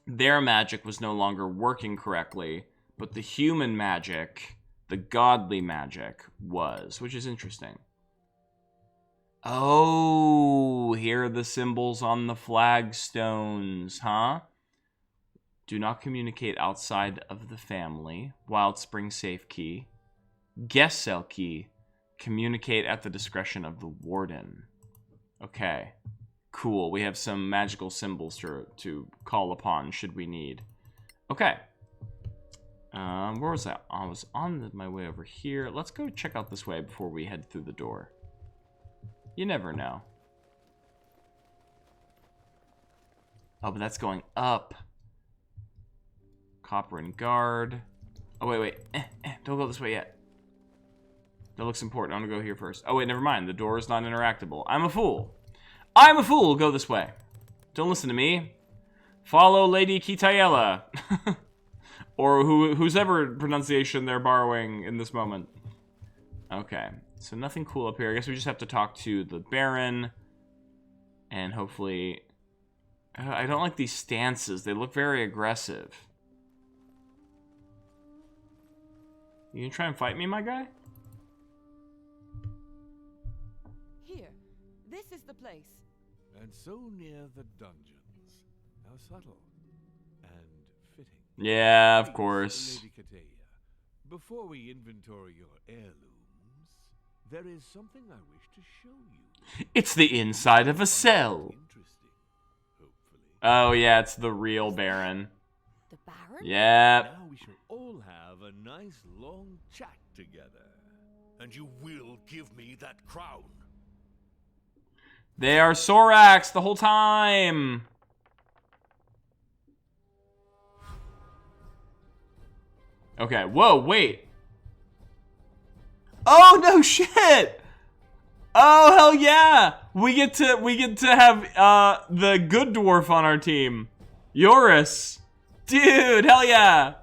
their magic was no longer working correctly, but the human magic, the godly magic, was, which is interesting. Oh, here are the symbols on the flagstones, huh? Do not communicate outside of the family. Wild Spring Safe Key. Guest Cell Key. Communicate at the discretion of the warden. Okay. Cool. We have some magical symbols to call upon should we need. Okay. Where was I? I was on my way over here. Let's go check out this way before we head through the door. You never know. Oh, but that's going up. Copper and guard. Oh, wait. Don't go this way yet. That looks important. I'm gonna go here first. Oh, wait, never mind. The door is not interactable. I'm a fool. I'm a fool! Go this way. Don't listen to me. Follow Lady Kitayela. Or whose ever pronunciation they're borrowing in this moment. Okay. So nothing cool up here. I guess we just have to talk to the Baron. And hopefully... I don't like these stances. They look very aggressive. You gonna try and fight me, my guy? Here. This is the place. And so near the dungeons. How subtle and fitting. Yeah, of course. Lady Kateya, before we inventory your heirlooms, there is something I wish to show you. It's the inside of a cell. Interesting, hopefully. Oh yeah, it's the real Baron. The Baron? Yep. Now we shall all have a nice long chat together. And you will give me that crown. They are Sorax the whole time. Okay, whoa, wait. Oh no shit! Oh hell yeah! We get to have the good dwarf on our team. Yoris. Dude, hell yeah!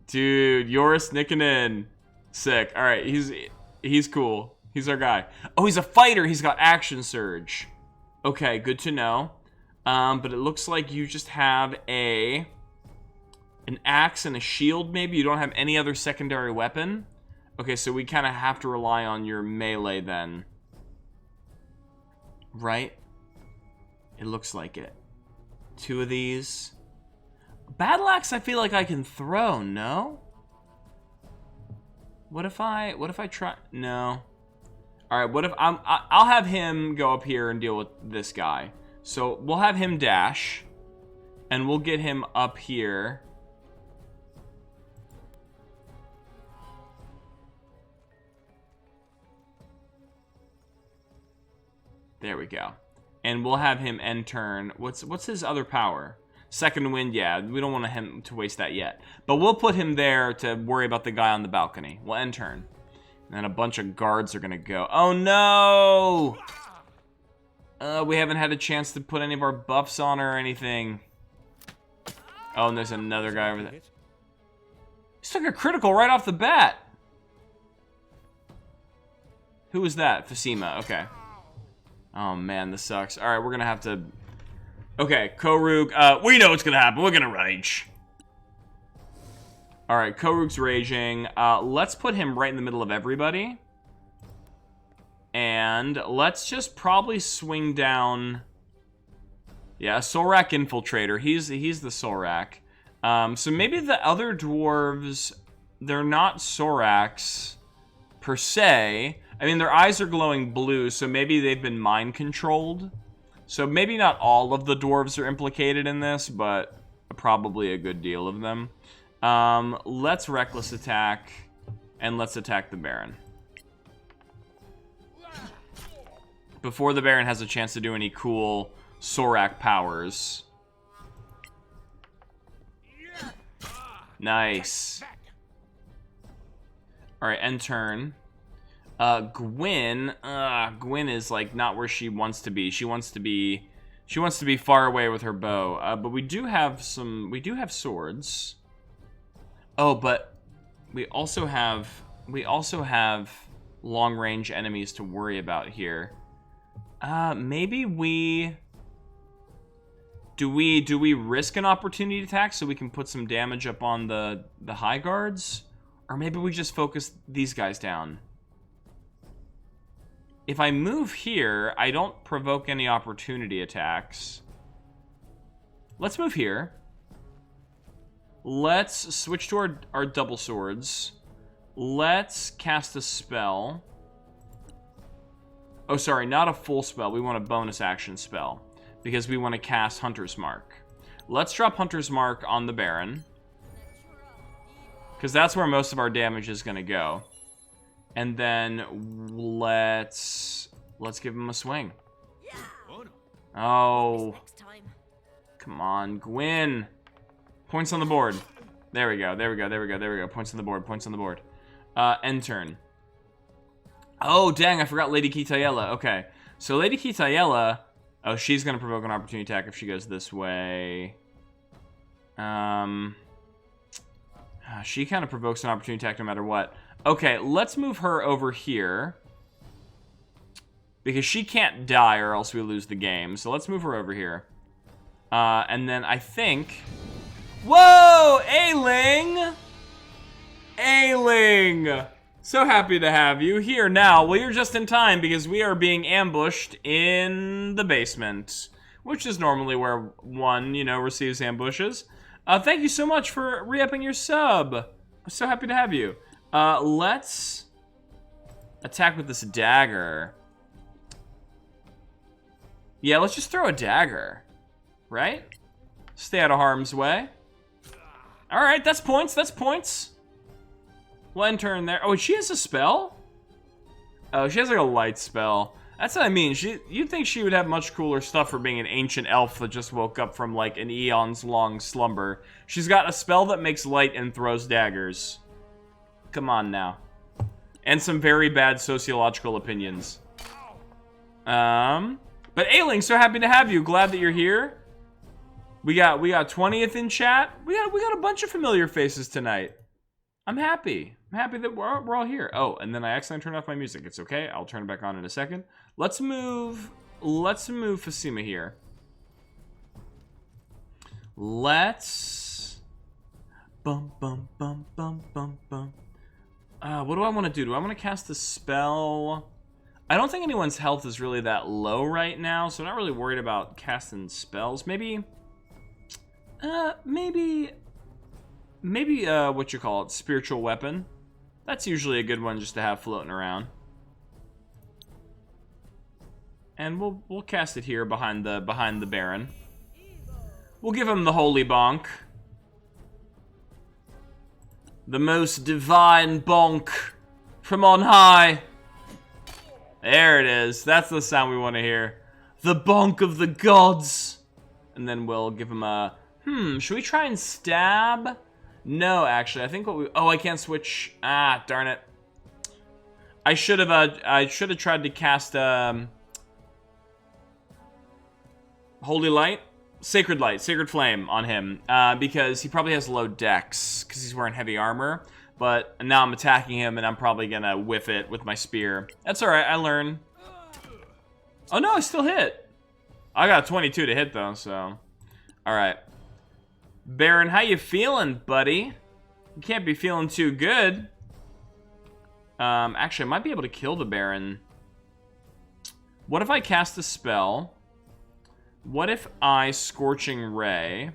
Dude, Yoris Nikkanen. Sick. Alright, he's cool. He's our guy. Oh, he's a fighter. He's got action surge. Okay, good to know. But it looks like you just have an axe and a shield, maybe? You don't have any other secondary weapon? Okay, so we kind of have to rely on your melee then. Right? It looks like it. 2 of these. Battle axe I feel like I can throw, no? What if I try? No. Alright, what if I'll have him go up here and deal with this guy. So we'll have him dash. And we'll get him up here. There we go. And we'll have him end turn. What's his other power? Second wind, yeah. We don't want him to waste that yet. But we'll put him there to worry about the guy on the balcony. We'll end turn. And then a bunch of guards are going to go. Oh, no! We haven't had a chance to put any of our buffs on or anything. Oh, and there's another guy over there. He took a critical right off the bat. Who was that? Fasima, okay. Oh, man, this sucks. All right, we're going to have to... Okay, Korug, we know what's going to happen. We're going to rage. All right, Korug's raging. Let's put him right in the middle of everybody. And let's just probably swing down... Yeah, Solrak Infiltrator. He's the Solrak. So maybe the other dwarves, they're not Soraks per se. I mean, their eyes are glowing blue, so maybe they've been mind-controlled. So maybe not all of the dwarves are implicated in this, but probably a good deal of them. Let's Reckless Attack, and let's attack the Baron. Before the Baron has a chance to do any cool Sorak powers. Nice. Alright, end turn. Gwyn is like not where she wants to be. She wants to be far away with her bow. But we do have swords. Oh, but we also have long-range enemies to worry about here. Maybe do we risk an opportunity attack so we can put some damage up on the high guards? Or maybe we just focus these guys down. If I move here, I don't provoke any opportunity attacks. Let's move here. Let's switch to our double swords. Let's cast a spell. Oh, sorry, not a full spell. We want a bonus action spell. Because we want to cast Hunter's Mark. Let's drop Hunter's Mark on the Baron. Because that's where most of our damage is going to go. And then let's give him a swing. Oh. Come on, Gwyn. Points on the board. There we go. Points on the board. End turn. Oh, dang, I forgot Lady Kitayella. Okay. So Lady Kitayella, oh, she's going to provoke an opportunity attack if she goes this way. She kind of provokes an opportunity attack no matter what. Okay, let's move her over here. Because she can't die or else we lose the game. So let's move her over here. And then I think... Whoa! Ailing! Ailing! So happy to have you here now. Well, you're just in time because we are being ambushed in the basement. Which is normally where one, receives ambushes. Thank you so much for re-upping your sub. I'm so happy to have you. Let's attack with this dagger. Yeah, let's just throw a dagger. Right? Stay out of harm's way. Alright, that's points. We'll end turn there. Oh, she has a spell? Oh, she has like a light spell. That's what I mean. You'd think she would have much cooler stuff for being an ancient elf that just woke up from like an eon's long slumber. She's got a spell that makes light and throws daggers. Come on now. And some very bad sociological opinions. But Ailing, so happy to have you. Glad that you're here. We got 20th in chat. We got a bunch of familiar faces tonight. I'm happy. I'm happy that we're all here. Oh, and then I accidentally turned off my music. It's okay. I'll turn it back on in a second. Let's move Fasima here. Let's bum. What do I want to do? Do I want to cast a spell? I don't think anyone's health is really that low right now, so I'm not really worried about casting spells. Maybe what you call it, spiritual weapon. That's usually a good one just to have floating around. And we'll cast it here behind the Baron. We'll give him the holy bonk. The most divine bonk from on high. There it is. That's the sound we want to hear. The bonk of the gods. And then we'll give him a... should we try and stab? No, actually. I think what we... Oh, I can't switch. Ah, darn it. I should have tried to cast Holy Light? Sacred Light, Sacred Flame on him. Because he probably has low dex. Because he's wearing heavy armor. But now I'm attacking him, and I'm probably going to whiff it with my spear. That's alright, I learn. Oh no, I still hit. I got 22 to hit, though, so... Alright. Baron, how you feeling, buddy? You can't be feeling too good. Actually, I might be able to kill the Baron. What if I cast a spell? What if I Scorching Ray?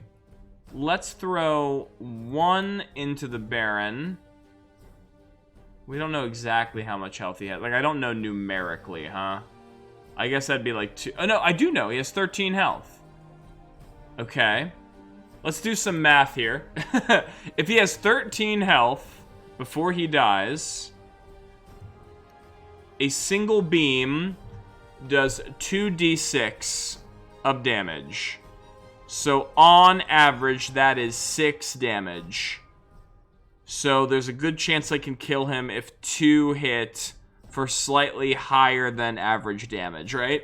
Let's throw 1 into the Baron. We don't know exactly how much health he has. Like, I don't know numerically, huh? I guess that'd be like 2. Oh, no, I do know. He has 13 health. Okay. Let's do some math here. If he has 13 health before he dies, a single beam does 2d6 of damage. So on average, that is 6 damage. So there's a good chance I can kill him if 2 hit for slightly higher than average damage, right?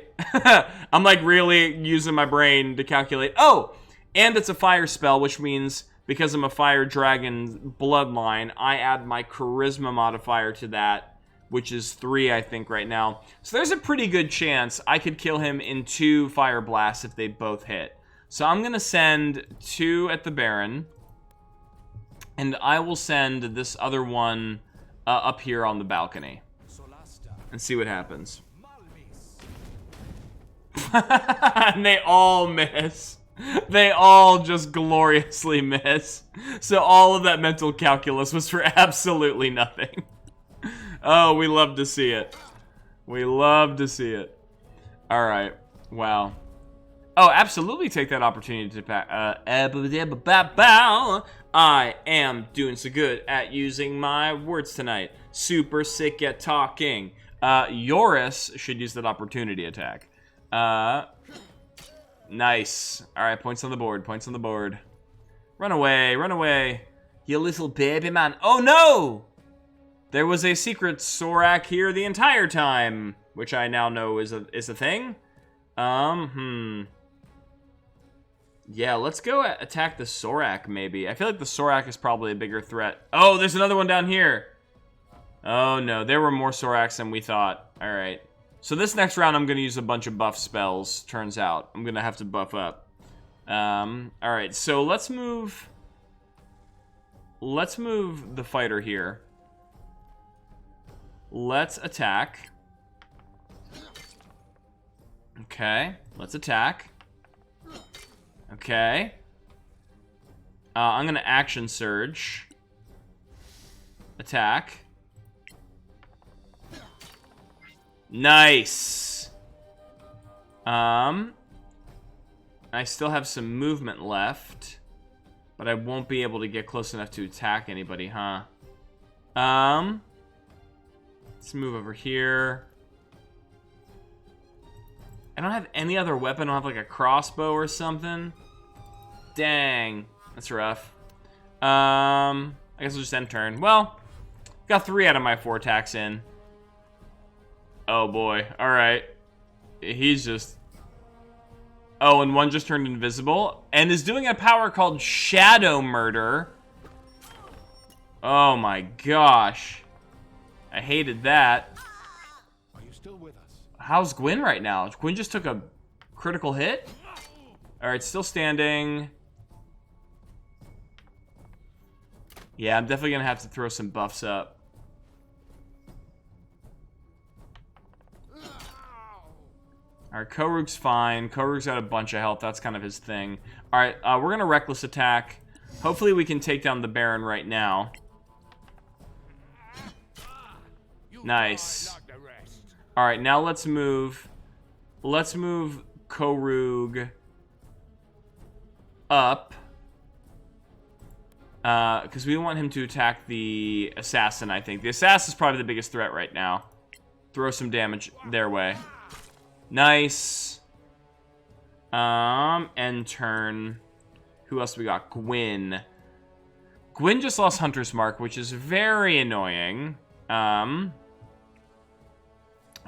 I'm like really using my brain to calculate. Oh, and it's a fire spell, which means because I'm a fire dragon bloodline, I add my charisma modifier to that, which is 3, I think, right now. So there's a pretty good chance I could kill him in 2 fire blasts if they both hit. So I'm going to send 2 at the Baron. And I will send this other one up here on the balcony. And see what happens. And they all miss. They all just gloriously miss. So all of that mental calculus was for absolutely nothing. Oh, we love to see it. We love to see it. Alright. Wow. Oh, absolutely take that opportunity to I am doing so good at using my words tonight. Super sick at talking. Yoris should use that opportunity attack. Nice. Alright, points on the board, points on the board. Run away, you little baby man. Oh no! There was a secret Sorak here the entire time, which I now know is a thing. Yeah, let's go attack the Sorak, maybe. I feel like the Sorak is probably a bigger threat. Oh, there's another one down here. Oh, no. There were more Soraks than we thought. All right. So this next round, I'm going to use a bunch of buff spells, turns out. I'm going to have to buff up. All right. So let's move... Let's move the fighter here. Let's attack. Okay. Let's attack. Okay. I'm going to action surge. Attack. Nice. I still have some movement left, but I won't be able to get close enough to attack anybody, huh? Let's move over here. I don't have any other weapon. I don't have like a crossbow or something. Dang. That's rough. I guess I'll just end turn. Well, got 3 out of my 4 attacks in. Oh boy. Alright. He's just... Oh, and 1 just turned invisible. And is doing a power called Shadow Murder. Oh my gosh. I hated that. Are you still with us? How's Gwyn right now? Gwyn just took a critical hit? Alright, still standing. Yeah, I'm definitely gonna have to throw some buffs up. Alright, Korug's fine. Korug's got a bunch of health. That's kind of his thing. Alright, we're gonna reckless attack. Hopefully we can take down the Baron right now. Nice. Alright, now let's move. Let's move Korug up. Because we want him to attack the assassin, I think. The assassin's probably the biggest threat right now. throw some damage their way. Nice. End turn. Who else we got? Gwyn. Gwyn just lost Hunter's Mark, which is very annoying.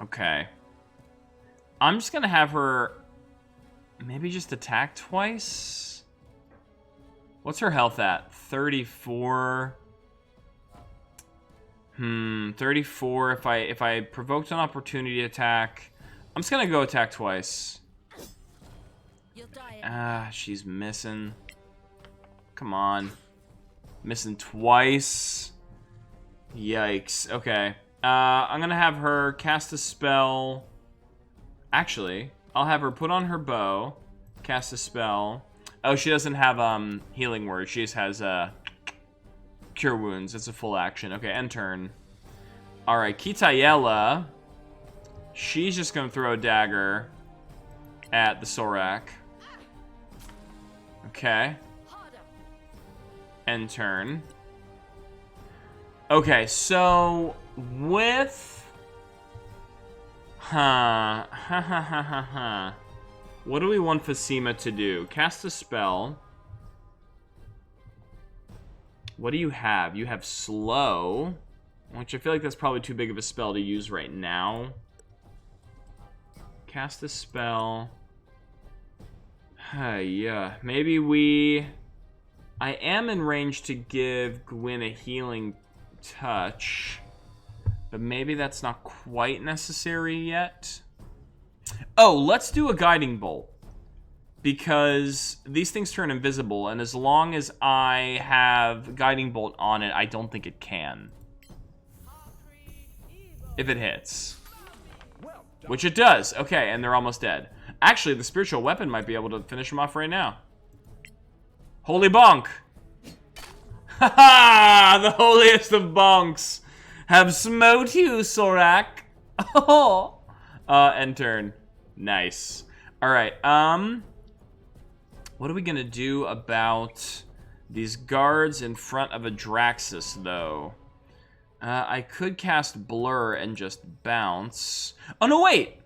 Okay. I'm just gonna have her maybe just attack twice. What's her health at? 34. 34. If I provoked an opportunity attack, I'm just gonna go attack twice. She's missing. Come on. Missing twice. Yikes. Okay. I'm gonna have her cast a spell. Actually, I'll have her put on her bow, cast a spell. Oh, she doesn't have healing word. She just has cure wounds. It's a full action. Okay, end turn. All right, Kitayela. She's just gonna throw a dagger at the Sorak. Okay. End turn. Okay, so with what do we want Fasima to do? Cast a spell. What do you have? You have slow, which I feel like that's probably too big of a spell to use right now. Cast a spell. Yeah, maybe we... I am in range to give Gwyn a healing touch, but maybe that's not quite necessary yet. Oh, let's do a guiding bolt, because these things turn invisible, and as long as I have guiding bolt on it, I don't think it can. If it hits. Which it does. Okay, and they're almost dead. Actually, the spiritual weapon might be able to finish them off right now. Holy bonk! Haha! The holiest of bonks have smote you, Sorak. Oh! End turn. Nice. Alright, what are we gonna do about these guards in front of a Draxus, though? I could cast Blur and just bounce. Oh, no, wait!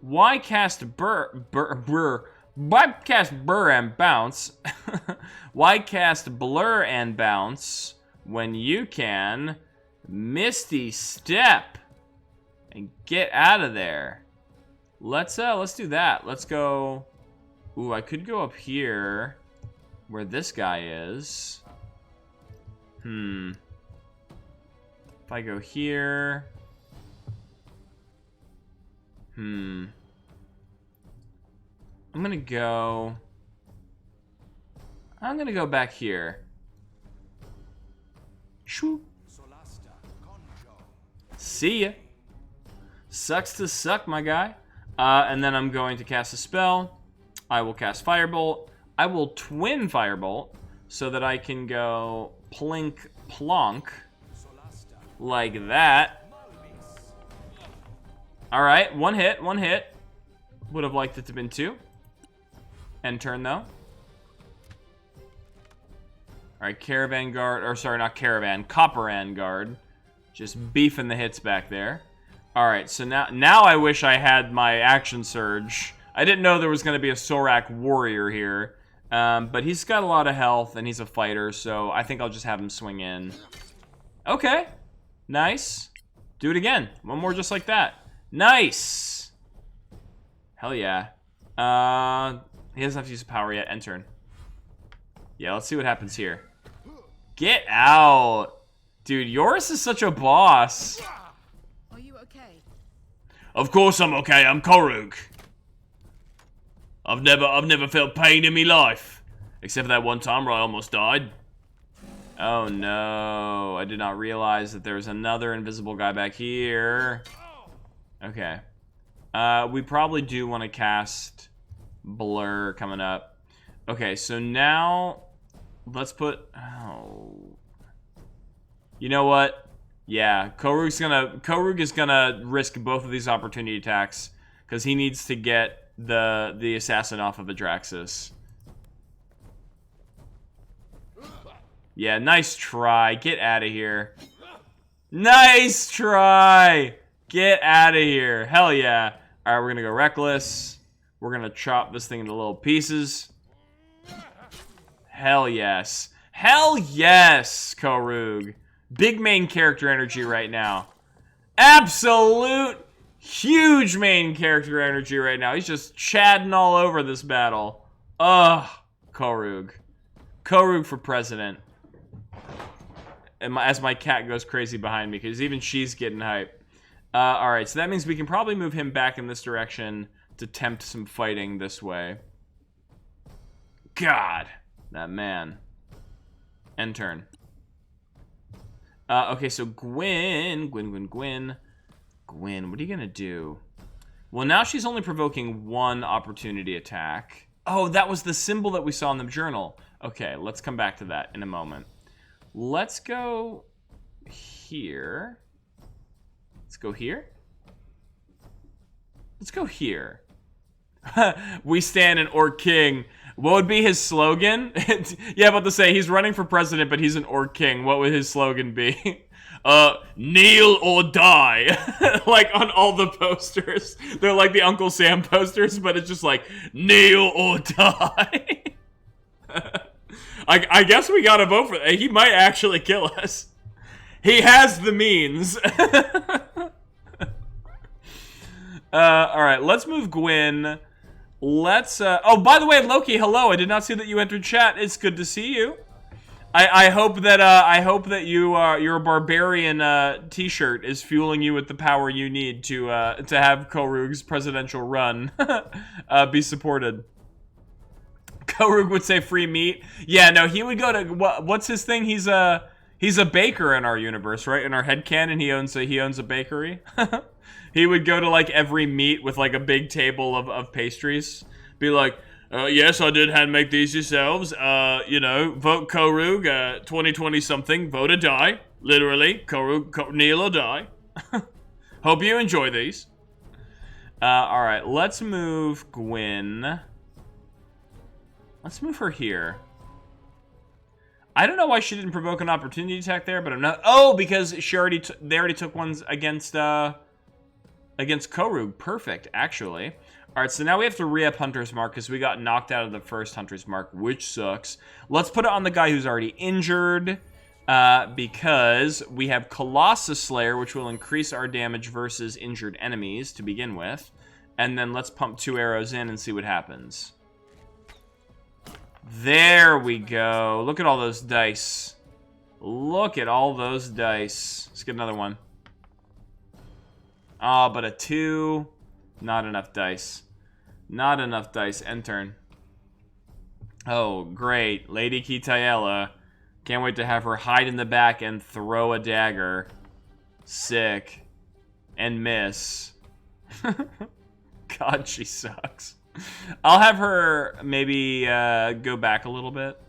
Why cast why cast Burr and bounce? Why cast Blur and bounce when you can Misty Step and get out of there? Let's do that. Let's go. Ooh, I could go up here where this guy is. If I go here. I'm gonna go back here. Shoo. See ya. Sucks to suck, my guy. And then I'm going to cast a spell. I will cast Firebolt. I will twin Firebolt so that I can go plink plonk like that. Alright, one hit. Would have liked it to have been two. End turn, though. Alright, Caravan Guard, or sorry, not Caravan, Copperan Guard. Just beefing the hits back there. Alright, so now I wish I had my action surge. I didn't know there was going to be a Sorak warrior here. But he's got a lot of health, and he's a fighter, so I think I'll just have him swing in. Okay. Nice. Do it again. One more just like that. Nice! Hell yeah. He doesn't have to use a power yet. End turn. Yeah, let's see what happens here. Get out! Dude, Yoris is such a boss. Are you okay? Of course I'm okay. I'm Koruk. I've never felt pain in me life, except for that one time where I almost died. Oh no! I did not realize that there was another invisible guy back here. Okay. We probably do want to cast Blur coming up. Okay, so now let's put... Oh. You know what? Yeah, Koruk is gonna risk both of these opportunity attacks because he needs to get the assassin off of Adraxis. Yeah, nice try. Get out of here. Nice try! Get out of here. Hell yeah. Alright, we're gonna go reckless. We're gonna chop this thing into little pieces. Hell yes. Hell yes, Korug. Big main character energy right now. Absolute huge main character energy right now. He's just chadding all over this battle. Ugh, Korug. Korug for president. And as my cat goes crazy behind me, because even she's getting hype. Alright, so that means we can probably move him back in this direction to tempt some fighting this way. God, that man. End turn. Okay, so Gwyn, what are you gonna do? Well, now she's only provoking one opportunity attack. Oh, that was the symbol that we saw in the journal. Okay, let's come back to that in a moment. Let's go here. Let's go here. Let's go here. We stand an Orc King. What would be his slogan? Yeah, about to say, he's running for president, but he's an Orc King. What would his slogan be? Kneel or die. Like on all the posters. They're like the Uncle Sam posters, but it's just like, kneel or die. I guess we gotta vote for that. He might actually kill us. He has the means. Alright, let's move Gwyn. Let's, oh, by the way, Loki, hello. I did not see that you entered chat. It's good to see you. I hope that your barbarian t-shirt is fueling you with the power you need to have Korug's presidential run be supported. Korug would say free meat. Yeah, no, he would go to what's his thing? He's a baker in our universe, right? In our headcanon, he owns a bakery. He would go to like every meet with like a big table of pastries. Be like, yes, I did hand make these yourselves. You know, vote Korug, 2020 something, vote or die. Literally, Korug, kneel or die. Hope you enjoy these. Alright, let's move Gwyn. Let's move her here. I don't know why she didn't provoke an opportunity attack there, but I'm not. Oh, because they already took ones against Korug. Perfect, actually. All right, so now we have to re-up Hunter's Mark because we got knocked out of the first Hunter's Mark, which sucks. Let's put it on the guy who's already injured because we have Colossus Slayer, which will increase our damage versus injured enemies to begin with. And then let's pump 2 arrows in and see what happens. There we go. Look at all those dice. Look at all those dice. Let's get another one. Oh, but a 2. Not enough dice. Not enough dice. End turn. Oh, great. Lady Kitayela. Can't wait to have her hide in the back and throw a dagger. Sick. And miss. God, she sucks. I'll have her maybe go back a little bit.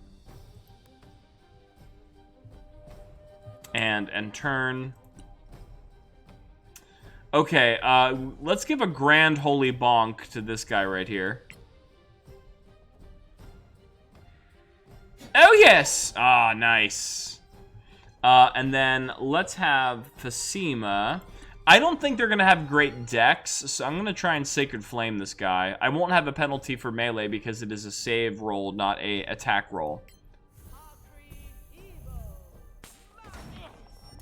And turn. Okay, let's give a grand holy bonk to this guy right here. Oh, yes! Ah, nice. And then let's have Fasima. I don't think they're going to have great decks, so I'm going to try and Sacred Flame this guy. I won't have a penalty for melee because it is a save roll, not a attack roll.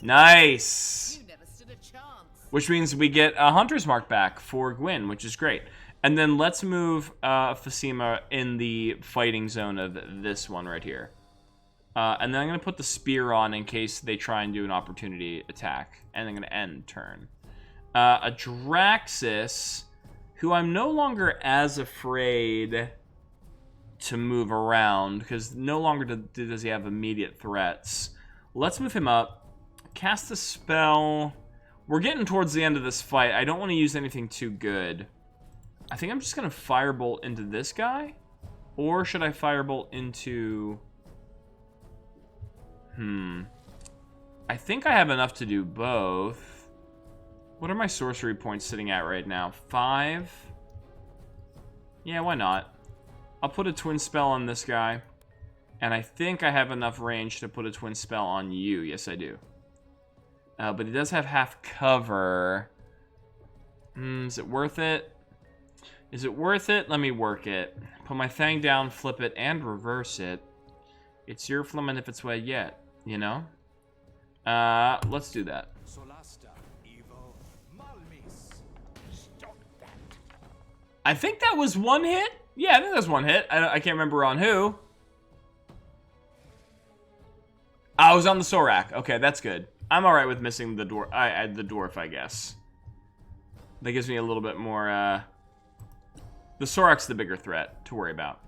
Nice! You never stood a chance. Which means we get a Hunter's Mark back for Gwyn, which is great. And then let's move Fasima in the fighting zone of this one right here. And then I'm going to put the spear on in case they try and do an opportunity attack. And I'm going to end turn. A Draxus, who I'm no longer as afraid to move around, because no longer does he have immediate threats. Let's move him up. Cast a spell. We're getting towards the end of this fight. I don't want to use anything too good. I think I'm just going to Firebolt into this guy. Or should I Firebolt into... I think I have enough to do both. What are my sorcery points sitting at right now? 5? Yeah, why not? I'll put a twin spell on this guy. And I think I have enough range to put a twin spell on you. Yes, I do. But he does have half cover. Is it worth it? Is it worth it? Let me work it. Put my thing down, flip it, and reverse it. It's your flimming if it's wet yet, you know? Let's do that. Solasta, evil, Malmis. Stop that. I think that was one hit? Yeah, I think that was one hit. I can't remember on who. I was on the Sorak. Okay, that's good. I'm alright with missing the dwarf. The dwarf, I guess. That gives me a little bit more, The Sorak's the bigger threat to worry about.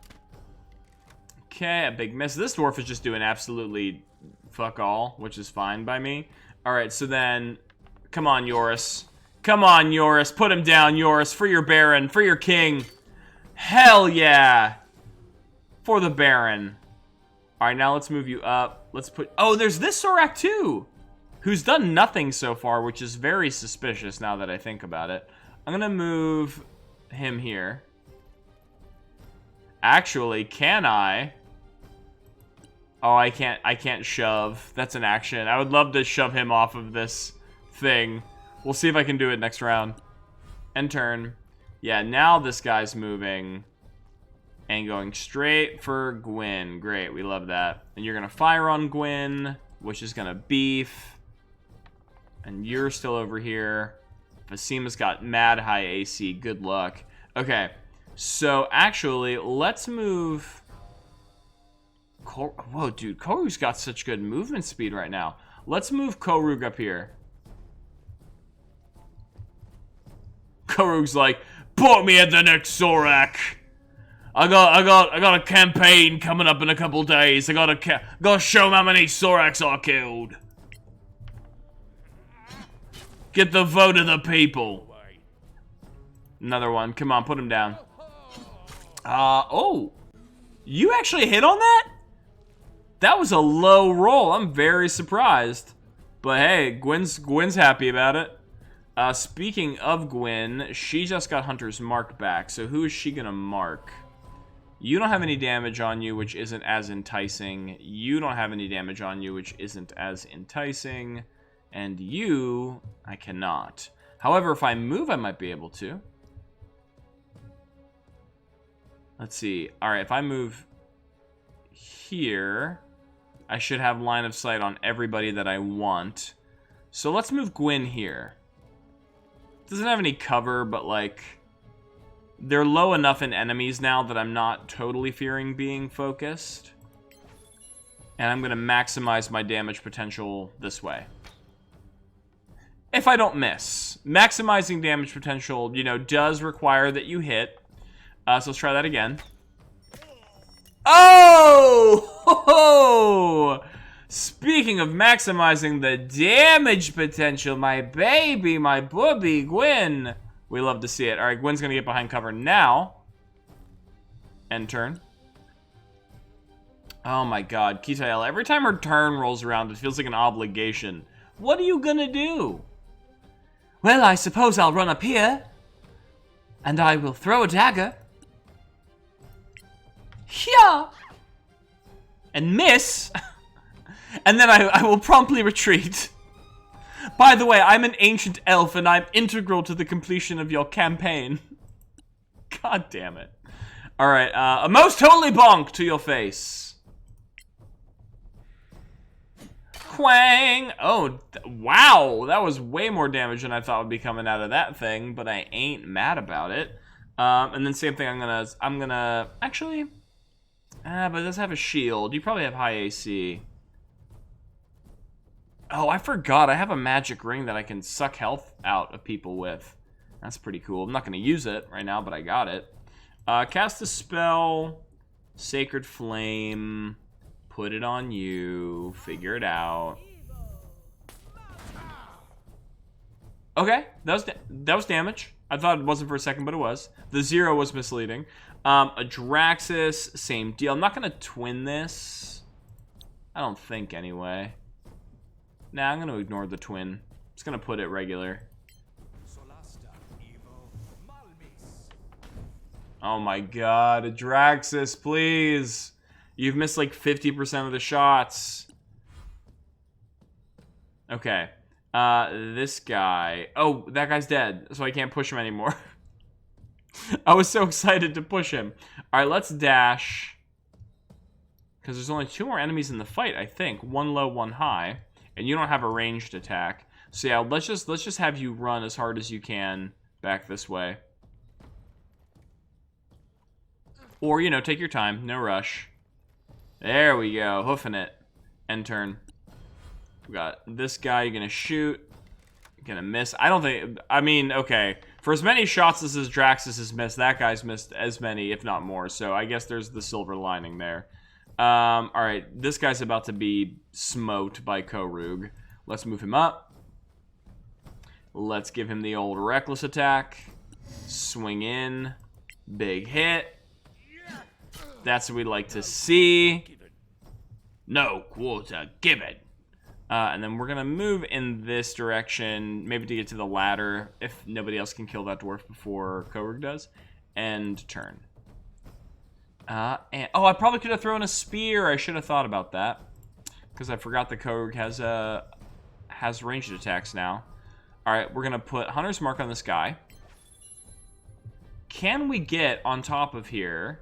Okay, a big miss. This dwarf is just doing absolutely fuck all, which is fine by me. Alright, so then... Come on, Yoris. Come on, Yoris. Put him down, Yoris. For your Baron. For your king. Hell yeah! For the Baron. Alright, now let's move you up. Let's put... Oh, there's this Sorak too! Who's done nothing so far, which is very suspicious now that I think about it. I'm gonna move him here. Actually, can I? Oh, I can't shove. That's an action. I would love to shove him off of this thing. We'll see if I can do it next round. End turn. Yeah, now this guy's moving. And going straight for Gwyn. Great, we love that. And you're gonna fire on Gwyn, which is gonna beef. And you're still over here. Fasima's got mad high AC. Good luck. Okay. So, actually, let's move... Whoa, dude. Korug's got such good movement speed right now. Let's move Korug up here. Korug's like, put me at the next Sorak. I got a campaign coming up in a couple days. I gotta show 'em how many Soraks I killed. Get the vote of the people. Another one. Come on, put him down. Oh. You actually hit on that? That was a low roll. I'm very surprised. But hey, Gwyn's happy about it. Speaking of Gwyn, she just got Hunter's Mark back. So who is she going to mark? You don't have any damage on you, which isn't as enticing. You don't have any damage on you, which isn't as enticing. And you, I cannot. However, if I move, I might be able to. Let's see. Alright, if I move here, I should have line of sight on everybody that I want. So let's move Gwyn here. Doesn't have any cover, but like... They're low enough in enemies now that I'm not totally fearing being focused. And I'm going to maximize my damage potential this way. If I don't miss. Maximizing damage potential, you know, does require that you hit. So let's try that again. Oh! Ho-ho! Speaking of maximizing the damage potential, my baby, my booby, Gwyn. We love to see it. Alright, Gwyn's going to get behind cover now. End turn. Oh my god, Kitael. Every time her turn rolls around, it feels like an obligation. What are you going to do? Well, I suppose I'll run up here. And I will throw a dagger. Yeah. And miss. And then I will promptly retreat. By the way, I'm an ancient elf and I'm integral to the completion of your campaign. God damn it. Alright, a most holy bonk to your face. Quang! Oh, wow! That was way more damage than I thought would be coming out of that thing, but I ain't mad about it. And then same thing, I'm gonna, actually, but it does have a shield. You probably have high AC. Oh, I forgot, I have a magic ring that I can suck health out of people with. That's pretty cool. I'm not gonna use it right now, but I got it. Cast a spell, Sacred Flame. Put it on you. Figure it out. Okay, that was damage. I thought it wasn't for a second, but it was. The 0 was misleading. Adraxis, same deal. I'm not gonna twin this. I don't think anyway. Nah, I'm gonna ignore the twin. I'm just gonna put it regular. Solasta, evil, Malmis. Oh my god, Adraxis, please. You've missed like 50% of the shots. Okay. This guy. Oh, that guy's dead, so I can't push him anymore. I was so excited to push him. All right, let's dash. Because there's only 2 more enemies in the fight, I think. 1 low, 1 high. And you don't have a ranged attack. So yeah, let's just have you run as hard as you can back this way. Or, you know, take your time. No rush. There we go. Hoofing it. End turn. We got this guy. You're going to shoot. You're going to miss. I don't think... I mean, okay. For as many shots as Draxus has missed, that guy's missed as many, if not more. So I guess there's the silver lining there. Alright. This guy's about to be smote by Korug. Let's move him up. Let's give him the old reckless attack. Swing in. Big hit. That's what we like to see. No quarter given. And then we're going to move in this direction, maybe to get to the ladder, if nobody else can kill that dwarf before Korug does. End turn. And oh, I probably could have thrown a spear. I should have thought about that. Because I forgot that Korug has ranged attacks now. Alright, we're going to put Hunter's Mark on this guy. Can we get on top of here?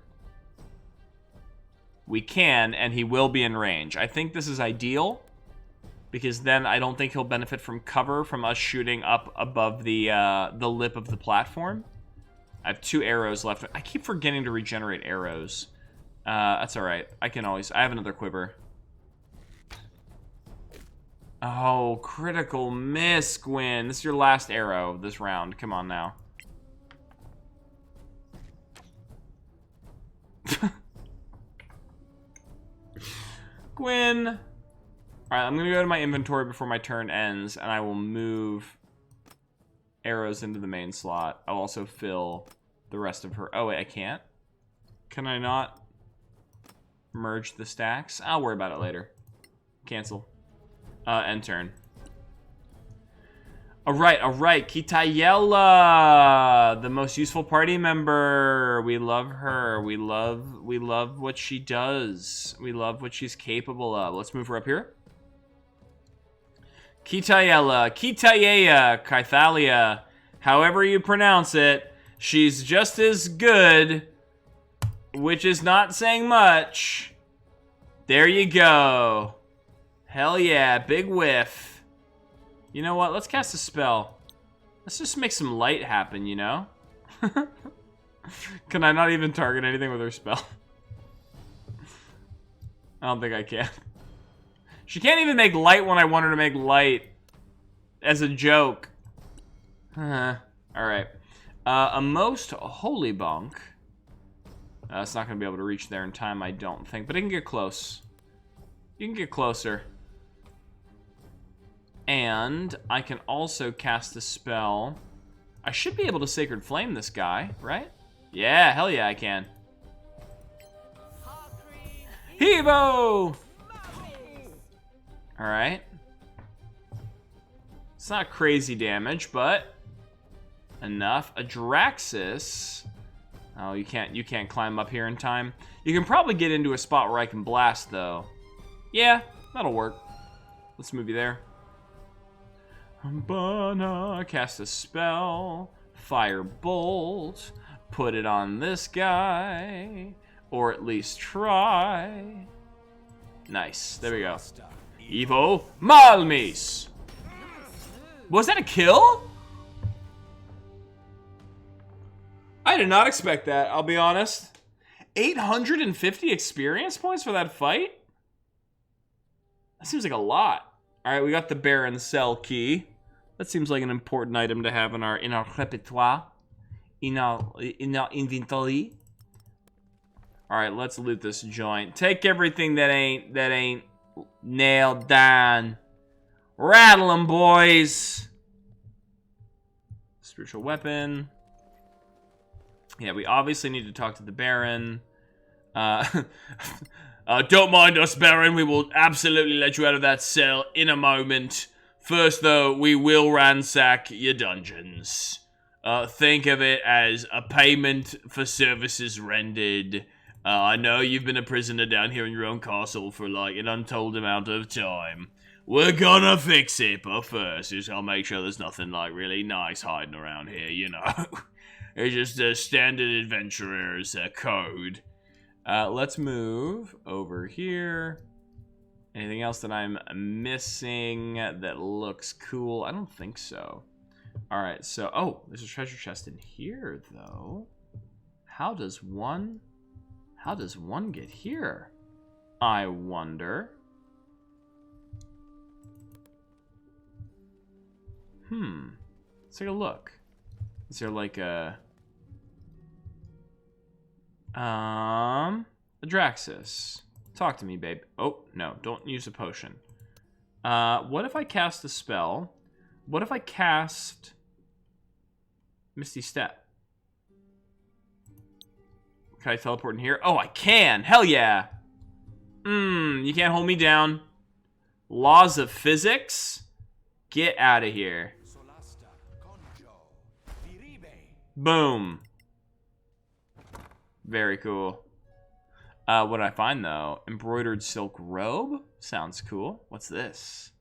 We can, and he will be in range. I think this is ideal, because then I don't think he'll benefit from cover from us shooting up above the lip of the platform. I have 2 arrows left. I keep forgetting to regenerate arrows. That's alright. I have another quiver. Oh, critical miss, Gwyn. This is your last arrow this round. Come on now. Gwyn. Alright, I'm going to go to my inventory before my turn ends, and I will move arrows into the main slot. I'll also fill the rest of her... Oh, wait, I can't? Can I not merge the stacks? I'll worry about it later. Cancel. End turn. Alright. Kitayela, the most useful party member. We love her. We love what she does. We love what she's capable of. Let's move her up here. Kitayela, Kythalia, however you pronounce it. She's just as good, which is not saying much. There you go. Hell yeah, big whiff. You know what? Let's cast a spell. Let's just make some light happen, you know? Can I not even target anything with her spell? I don't think I can. She can't even make light when I want her to make light. As a joke. Alright. A most holy bonk. It's not going to be able to reach there in time, I don't think. But it can get close. You can get closer. And I can also cast a spell. I should be able to Sacred Flame this guy, right? Yeah, hell yeah, I can. Hevo! Alright. It's not crazy damage, but enough. A Draxus. Oh, you can't climb up here in time. You can probably get into a spot where I can blast, though. Yeah, that'll work. Let's move you there. I'm gonna cast a spell. Firebolt. Put it on this guy. Or at least try. Nice. There we go. Evo Malmis. Was that a kill? I did not expect that, I'll be honest. 850 experience points for that fight? That seems like a lot. Alright, we got the Baron Cell key. That seems like an important item to have in our repertoire. In our inventory. Alright, let's loot this joint. Take everything that ain't nailed down. Rattle them, boys. Spiritual weapon. Yeah, we obviously need to talk to the Baron. Don't mind us, Baron. We will absolutely let you out of that cell in a moment. First, though, we will ransack your dungeons. Think of it as a payment for services rendered. I know you've been a prisoner down here in your own castle for, like, an untold amount of time. We're gonna fix it, but first, I'll make sure there's nothing, like, really nice hiding around here, you know. It's just a standard adventurer's code. Let's move over here. Anything else that I'm missing that looks cool? I don't think so. Alright, so... Oh, there's a treasure chest in here, though. How does one get here? I wonder. Let's take a look. Is there like a Adraxis? Talk to me, babe. Oh, no, don't use a potion. What if I cast a spell? What if I cast Misty Step? Can I teleport in here? Oh, I can! Hell yeah! You can't hold me down. Laws of physics? Get out of here. Boom. Very cool. What did I find, though? Embroidered silk robe? Sounds cool. What's this?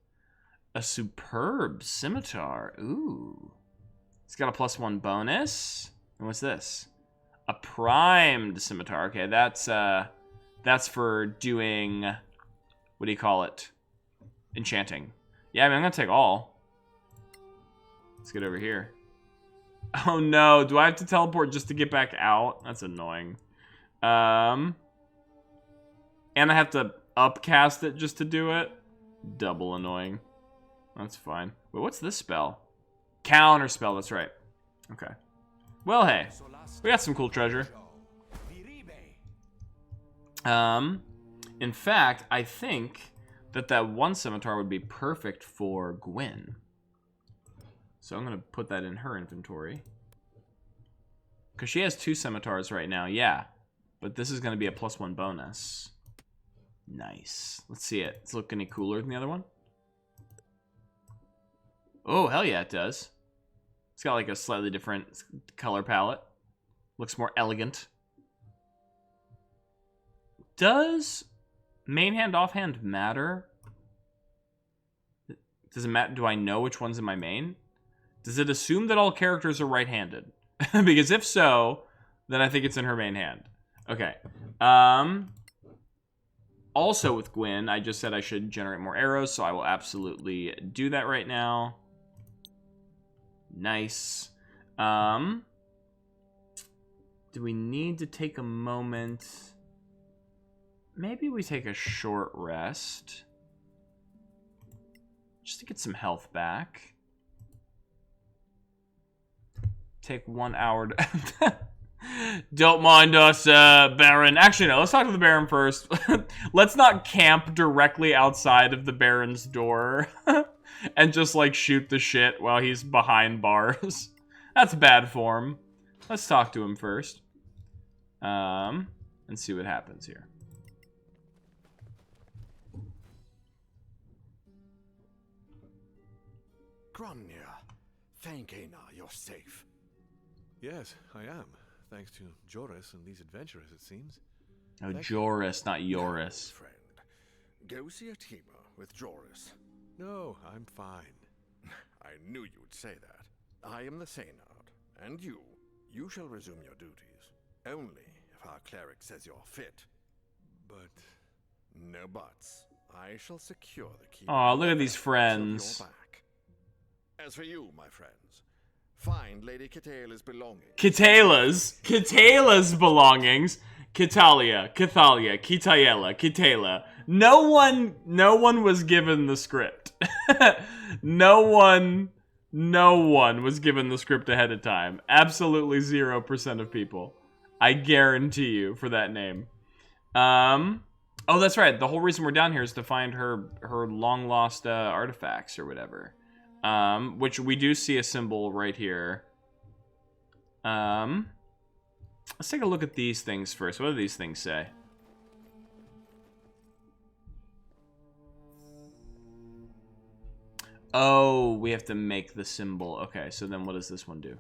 A superb scimitar. Ooh. It's got a +1 bonus. And what's this? A primed scimitar. Okay, that's for doing... What do you call it? Enchanting. Yeah, I mean, I'm gonna take all. Let's get over here. Oh no, do I have to teleport just to get back out? That's annoying. And I have to upcast it just to do it? Double annoying. That's fine. Wait, what's this spell? Counter spell, that's right. Okay. Well, hey. We got some cool treasure. In fact, I think that one scimitar would be perfect for Gwyn. So I'm going to put that in her inventory. Because she has 2 scimitars right now, yeah. But this is going to be a +1 bonus. Nice. Let's see it. Does it look any cooler than the other one? Oh, hell yeah, it does. It's got like a slightly different color palette. Looks more elegant. Does main hand, offhand matter? Does it matter? Do I know which one's in my main? Does it assume that all characters are right-handed? Because if so, then I think it's in her main hand. Okay. Also with Gwyn, I just said I should generate more arrows, so I will absolutely do that right now. Nice. Do we need to take a moment? Maybe we take a short rest. Just to get some health back. Take 1 hour to... Don't mind us, Baron. Actually, no, let's talk to the Baron first. Let's not camp directly outside of the Baron's door and just, like, shoot the shit while he's behind bars. That's bad form. Let's talk to him first. And see what happens here. Grunnia, thank Aina you're safe. Yes, I am. Thanks to Joris and these adventurers, it seems. Oh, Joris, not Joris. Friend, go see a teamer with Joris. No, I'm fine. I knew you'd say that. I am the Saynard, and you shall resume your duties. Only if our cleric says you're fit. But... No buts. I shall secure the key. Aw, look at these friends. As for you, my friends, find Lady Catala's belongings. Catala's belongings. Catalia, Kitayela, Kitala. No one was given the script. No one was given the script ahead of time. Absolutely 0% of people. I guarantee you for that name. Oh, that's right. The whole reason we're down here is to find her long lost artifacts or whatever. Which we do see a symbol right here. Let's take a look at these things first. What do these things say? Oh, we have to make the symbol. Okay, so then what does this one do?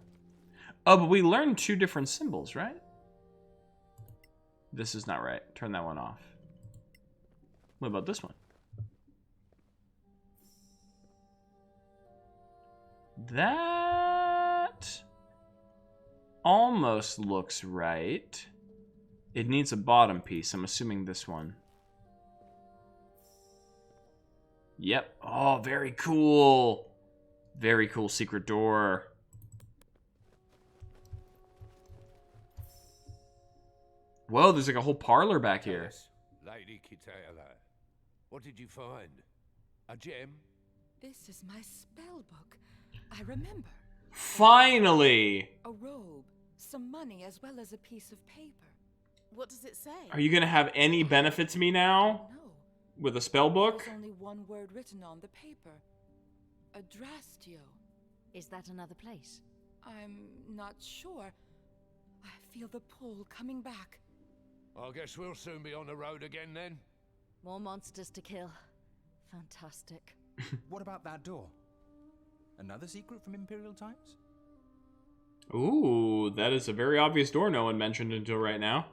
Oh, but we learned 2 different symbols, right? This is not right. Turn that one off. What about this one? That almost looks right. It needs a bottom piece. I'm assuming this one. Yep. Oh, very cool. Very cool secret door. Whoa, there's like a whole parlor back here. Yes, Lady Kitayala. What did you find? A gem? This is my spell book. I remember. Finally! A robe, some money, as well as a piece of paper. What does it say? Are you gonna have any benefit to me now? No. With a spell book? There's only one word written on the paper. Adrastio. Is that another place? I'm not sure. I feel the pull coming back. I guess we'll soon be on the road again then. More monsters to kill. Fantastic. What about that door? Another secret from Imperial times? Ooh, that is a very obvious door no one mentioned until right now.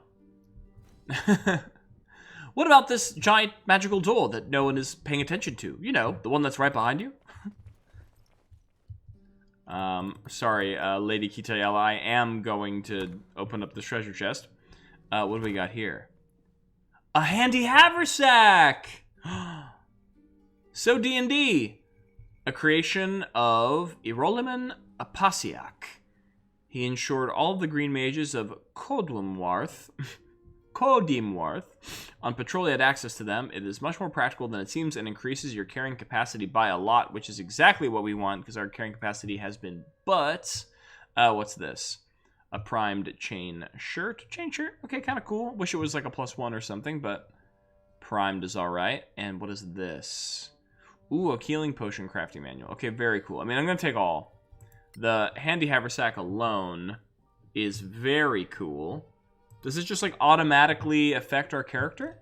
What about this giant magical door that no one is paying attention to? You know, the one that's right behind you? Sorry, Lady Kitayala, I am going to open up the treasure chest. What do we got here? A handy haversack! So D&D. A creation of Iroliman Apasiak. He ensured all of the green mages of Codimwarth on patrol had access to them. It is much more practical than it seems and increases your carrying capacity by a lot, which is exactly what we want because our carrying capacity has been but. What's this? A primed chain shirt. Chain shirt? Okay, kind of cool. Wish it was like a +1 or something, but primed is alright. And what is this? Ooh, a healing potion crafting manual. Okay, very cool. I mean, I'm going to take all. The handy haversack alone is very cool. Does this just like automatically affect our character?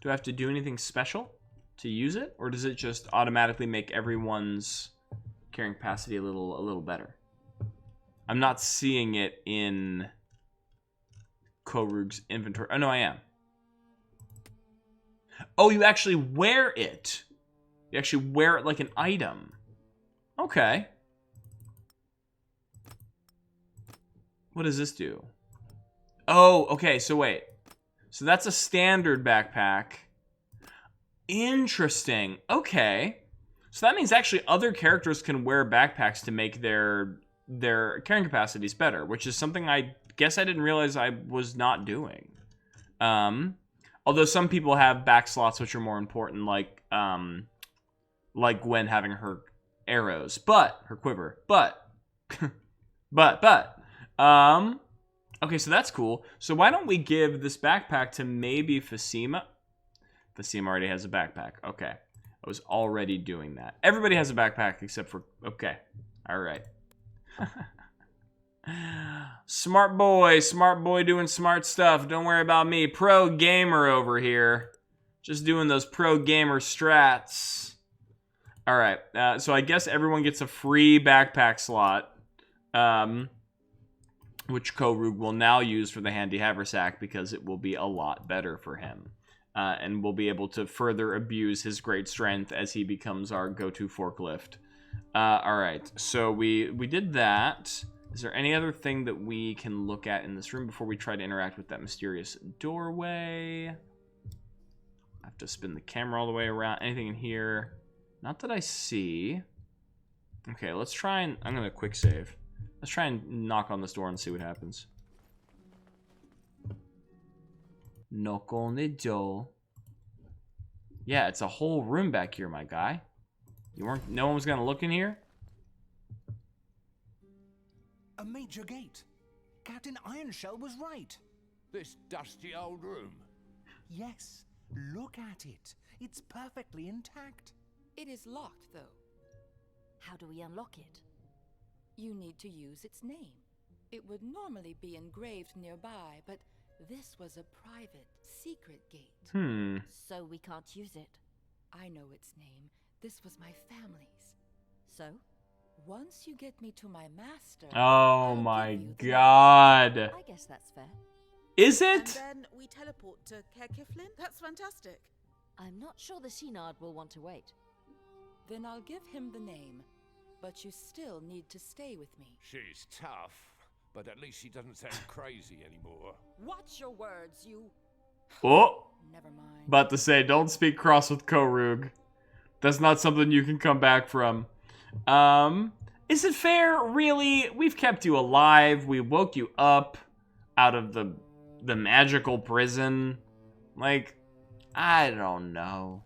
Do I have to do anything special to use it? Or does it just automatically make everyone's carrying capacity a little better? I'm not seeing it in Korug's inventory. Oh, no, I am. Oh, you actually wear it. You actually wear it like an item. Okay. What does this do? Oh, okay, so wait. So that's a standard backpack. Interesting. Okay. So that means actually other characters can wear backpacks to make their carrying capacities better, which is something I guess I didn't realize I was not doing. Although some people have back slots which are more important, like Gwen having her arrows, but her quiver, but okay, so that's cool. So why don't we give this backpack to maybe Fasima? Fasima already has a backpack. Okay, I was already doing that. Everybody has a backpack except for, okay, all right. Smart boy doing smart stuff. Don't worry about me. Pro gamer over here. Just doing those pro gamer strats. All right, so I guess everyone gets a free backpack slot, which Korug will now use for the handy haversack because it will be a lot better for him. And will be able to further abuse his great strength as he becomes our go-to forklift. All right, so we did that. Is there any other thing that we can look at in this room before we try to interact with that mysterious doorway? I have to spin the camera all the way around. Anything in here? Not that I see. Okay, let's try and... I'm going to quick save. Let's try and knock on this door and see what happens. Knock on the door. Yeah, it's a whole room back here, my guy. No one was going to look in here? A major gate. Captain Ironshell was right. This dusty old room. Yes, look at it. It's perfectly intact. It is locked, though. How do we unlock it? You need to use its name. It would normally be engraved nearby, but this was a private, secret gate. So we can't use it. I know its name. This was my family's. So? Once you get me to my master... Oh my god. I guess that's fair. Is it? And then we teleport to Caer Kiflin? That's fantastic. I'm not sure the Synod will want to wait. Then I'll give him the name. But you still need to stay with me. She's tough, but at least she doesn't sound crazy anymore. Watch your words, you... Oh! Never mind. About to say, don't speak cross with Korug. That's not something you can come back from. Is it fair? Really? We've kept you alive. We woke you up out of the magical prison. Like, I don't know.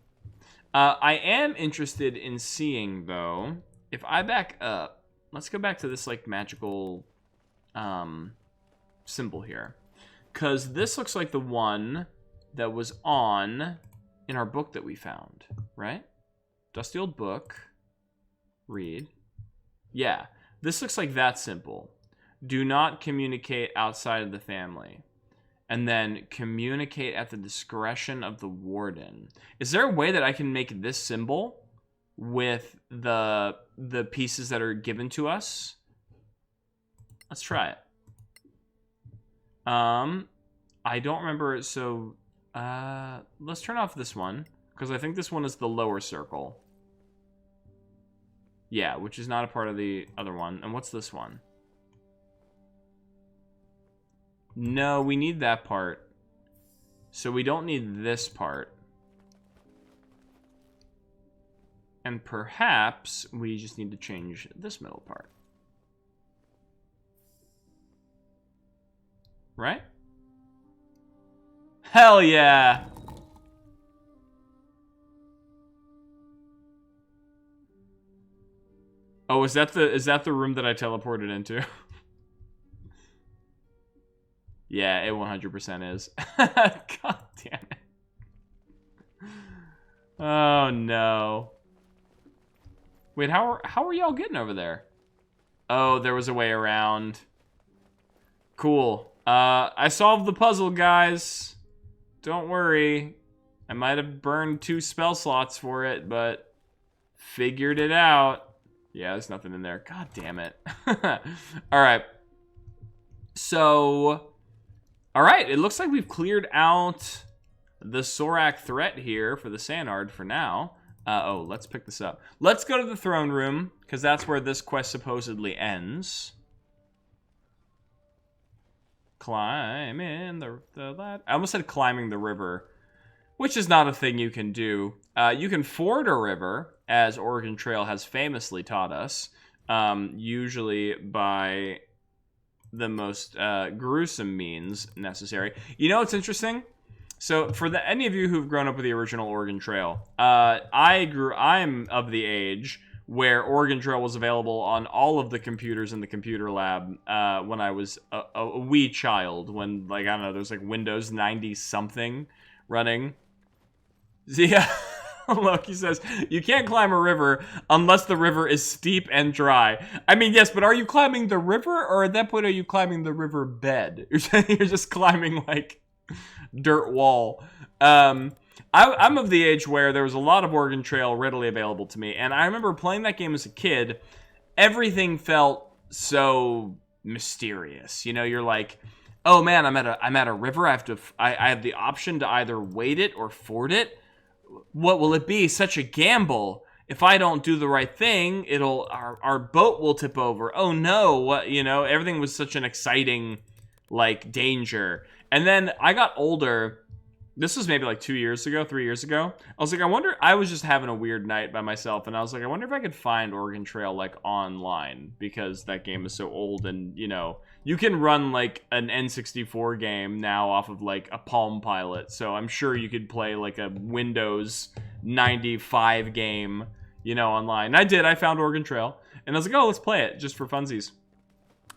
I am interested in seeing, though, if I back up. Let's go back to this, like, magical symbol here. Because this looks like the one that was on in our book that we found, right? Dusty old book. Read. Yeah, this looks like that symbol. Do not communicate outside of the family. And then communicate at the discretion of the warden. Is there a way that I can make this symbol with the pieces that are given to us? Let's try it. I don't remember, so let's turn off this one, because I think this one is the lower circle. Yeah, which is not a part of the other one. And what's this one? No, we need that part. So we don't need this part. And perhaps we just need to change this middle part. Right? Hell yeah! Oh, is that the room that I teleported into? Yeah, it 100% is. God damn it. Oh no. Wait, how are y'all getting over there? Oh, there was a way around. Cool. I solved the puzzle, guys. Don't worry. I might have burned 2 spell slots for it, but figured it out. Yeah, there's nothing in there. God damn it. Alright. So, alright, it looks like we've cleared out the Sorak threat here for the Sanard for now. Oh, let's pick this up. Let's go to the throne room, because that's where this quest supposedly ends. Climbing the ladder. I almost said climbing the river, which is not a thing you can do. You can ford a river, as Oregon Trail has famously taught us, usually by the most gruesome means necessary. You know what's interesting? So for any of you who've grown up with the original Oregon Trail, I'm of the age where Oregon Trail was available on all of the computers in the computer lab when I was a wee child, when, like, I don't know, there's like Windows 90 something running. Yeah. Look, he says, you can't climb a river unless the river is steep and dry. I mean, yes, but are you climbing the river, or at that point are you climbing the river bed? You're just climbing, like, dirt wall. I'm of the age where there was a lot of Oregon Trail readily available to me, and I remember playing that game as a kid. Everything felt so mysterious. You know, you're like, oh man, I'm at a river. I have the option to either wade it or ford it. What will it be? Such a gamble. If I don't do the right thing, our boat will tip over. Oh no, what, you know, everything was such an exciting, like, danger. And then I got older. This was maybe like 2 years ago, 3 years ago. I was like, I was just having a weird night by myself, and I was like, I wonder if I could find Oregon Trail, like, online, because that game is so old, and, you know, you can run, like, an N64 game now off of, like, a Palm Pilot, so I'm sure you could play, like, a Windows 95 game, you know, online. And I did. I found Oregon Trail, and I was like, oh, let's play it, just for funsies.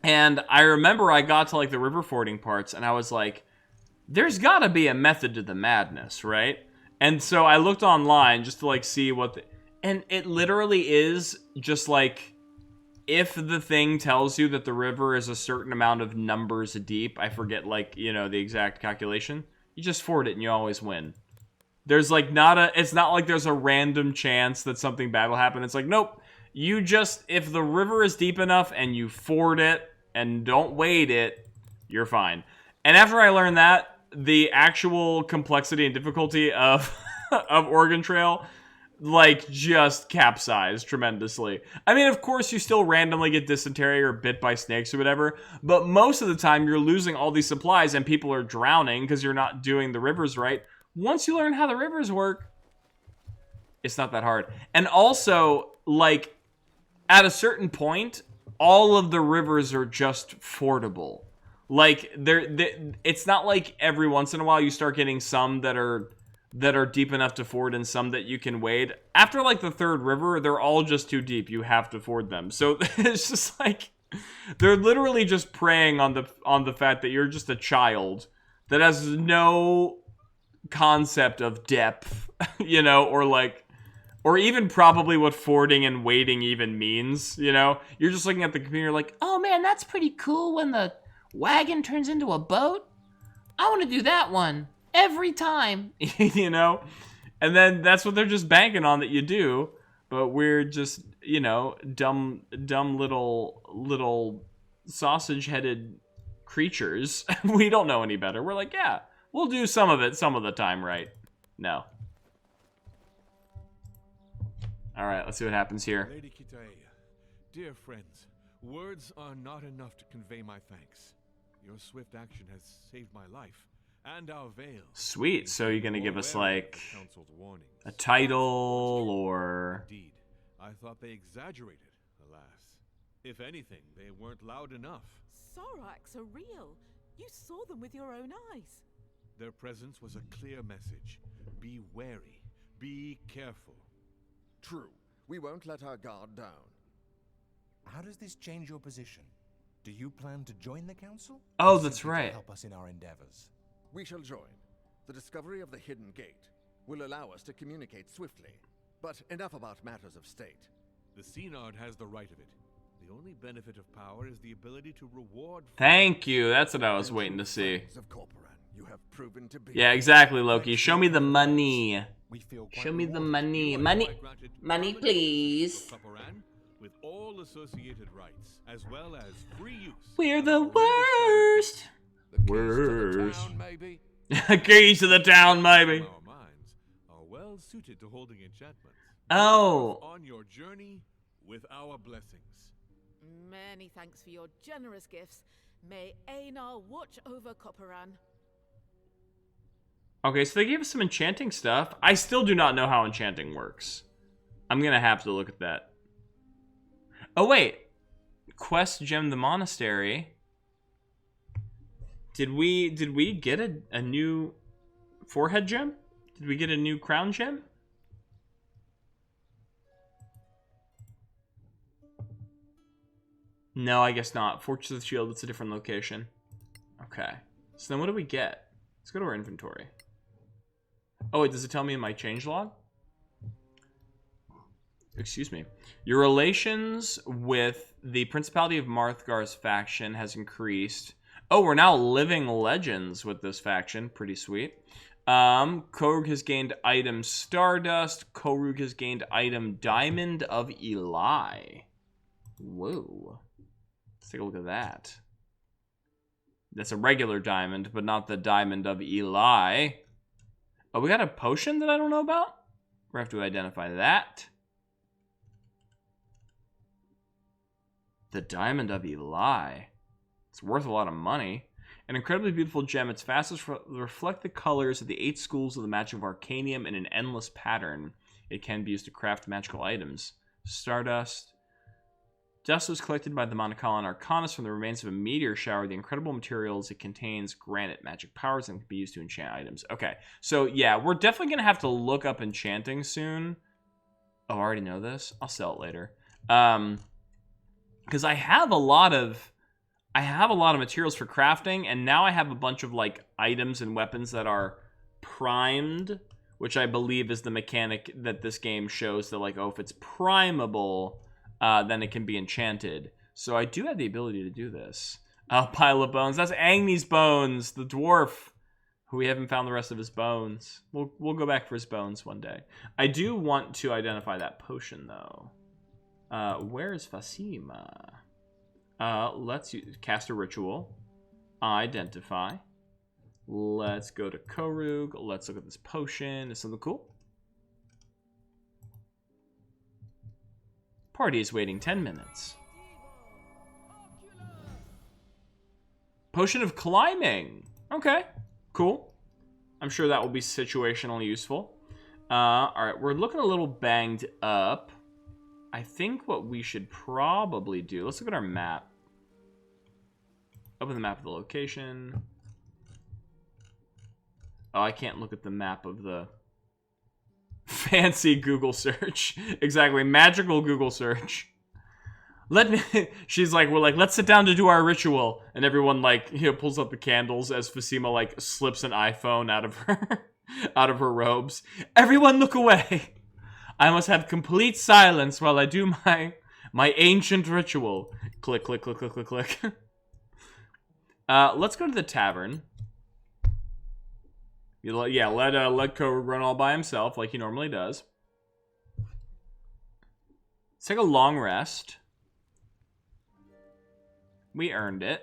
And I remember I got to, like, the river fording parts, and I was like, there's gotta be a method to the madness, right? And so I looked online just to, like, see and it literally is just, like, if the thing tells you that the river is a certain amount of numbers deep, I forget, like, you know, the exact calculation, you just ford it and you always win. There's, like, it's not like there's a random chance that something bad will happen. It's like, nope, you just, if the river is deep enough and you ford it and don't wade it, you're fine. And after I learned that, the actual complexity and difficulty of Oregon Trail like, just capsize tremendously. I mean, of course, you still randomly get dysentery or bit by snakes or whatever, but most of the time you're losing all these supplies and people are drowning because you're not doing the rivers right. Once you learn how the rivers work, it's not that hard. And also, like, at a certain point, all of the rivers are just fordable. Like, it's not like every once in a while you start getting some that are deep enough to ford and some that you can wade. After, like, the third river, they're all just too deep. You have to ford them. So it's just like, they're literally just preying on the fact that you're just a child that has no concept of depth, you know, or even probably what fording and wading even means, you know? You're just looking at the computer like, oh man, that's pretty cool when the wagon turns into a boat. I want to do that one every time, you know? And then that's what they're just banking on that you do, but we're just, you know, dumb little sausage-headed creatures. We don't know any better. We're like, yeah, we'll do some of it some of the time, right? No. All right, let's see what happens here. Lady Kitaea, dear friends, words are not enough to convey my thanks. Your swift action has saved my life and our veil. Sweet. So you're gonna give us like a title or? Indeed, I thought they exaggerated. Alas, if anything, they weren't loud enough. Soraks are real. You saw them with your own eyes. Their presence was a clear message. Be wary. Be careful. True. We won't let our guard down. How does this change your position? Do you plan to join the council? Oh, that's right. Help us in our endeavors. We shall join. The discovery of the hidden gate will allow us to communicate swiftly. But enough about matters of state. The Synod has the right of it. The only benefit of power is the ability to reward. Thank you. That's what I was waiting to see. Of Corporan, you have proven to be. Yeah, exactly, Loki. Show me the money. Show me the money. Money, please. With all associated rights, as well as free use. We're the worst. Worst. Maybe. Keys to the town, maybe. Our minds are well suited to holding enchantments. Oh. On your journey with our blessings. Many thanks for your generous gifts. May Einar watch over Corporan. Okay, so they gave us some enchanting stuff. I still do not know how enchanting works. I'm gonna have to look at that. Oh wait, quest gem the monastery. Did we get a new forehead gem? Did we get a new crown gem? No, I guess not. Fortress of the Shield, it's a different location. Okay. So then what do we get? Let's go to our inventory. Oh, wait, does it tell me in my changelog? Excuse me. Your relations with the Principality of Marthgar's faction has increased. Oh, we're now living legends with this faction. Pretty sweet. Korug has gained item Stardust. Korug has gained item Diamond of Eli. Whoa. Let's take a look at that. That's a regular diamond, but not the Diamond of Eli. Oh, we got a potion that I don't know about? We have to identify that. The Diamond of Eli. It's worth a lot of money. An incredibly beautiful gem. Its facets reflect the colors of the 8 schools of the magic of Arcanium in an endless pattern. It can be used to craft magical items. Stardust. Dust was collected by the Monocalan Arcanus from the remains of a meteor shower. The incredible materials it contains granite magic powers and can be used to enchant items. Okay, so yeah, we're definitely going to have to look up enchanting soon. Oh, I already know this. I'll sell it later. Because I have a lot of materials for crafting, and now I have a bunch of like items and weapons that are primed, which I believe is the mechanic that this game shows that like, oh, if it's primable, then it can be enchanted. So I do have the ability to do this. A pile of bones. That's Agni's bones, the dwarf, who we haven't found the rest of his bones. We'll go back for his bones one day. I do want to identify that potion though. Where is Fasima? Let's cast a ritual. Identify. Let's go to Korug. Let's look at this potion. Is something cool? Party is waiting 10 minutes. Potion of climbing. Okay, cool. I'm sure that will be situationally useful. All right, we're looking a little banged up. I think what we should probably do, let's look at our map. Open the map of the location. Oh, I can't look at the map of the fancy Google search. Exactly, magical Google search. She's like, we're like, let's sit down to do our ritual. And everyone like, pulls up the candles as Fasima like slips an iPhone out of her robes. Everyone look away. I must have complete silence while I do my ancient ritual. Click, click, click, click, click, click. Let's go to the tavern. Yeah, let Ko run all by himself like he normally does. Let's take a long rest. We earned it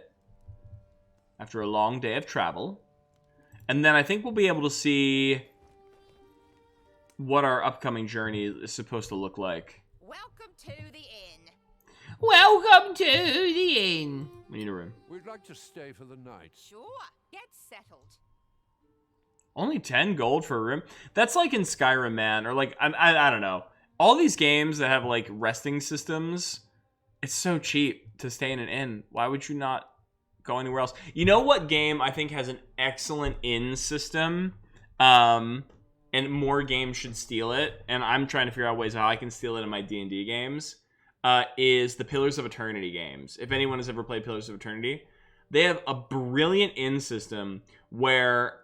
after a long day of travel. And then I think we'll be able to see what our upcoming journey is supposed to look like. Welcome to the inn. Welcome to the inn. We need a room. We'd like to stay for the night. Sure, get settled. Only 10 gold for a room? That's like in Skyrim, man. Or like, I don't know. All these games that have like resting systems, it's so cheap to stay in an inn. Why would you not go anywhere else? You know what game I think has an excellent inn system? And more games should steal it. And I'm trying to figure out ways how I can steal it in my D&D games. Is the Pillars of Eternity games. If anyone has ever played Pillars of Eternity, they have a brilliant inn system where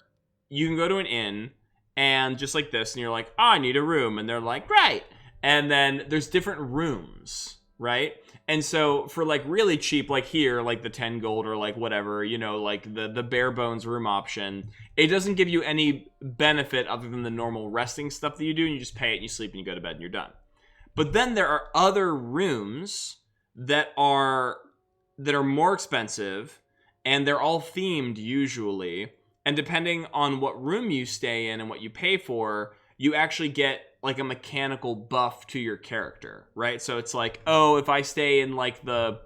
you can go to an inn and just like this, and you're like, oh, I need a room. And they're like, right. And then there's different rooms, right? And so for like really cheap, like here, like the 10 gold or like whatever, like the bare bones room option, it doesn't give you any benefit other than the normal resting stuff that you do. And you just pay it and you sleep and you go to bed and you're done. But then there are other rooms that are more expensive, and they're all themed usually. And depending on what room you stay in and what you pay for, you actually get like a mechanical buff to your character, right? So it's like, oh, if I stay in like the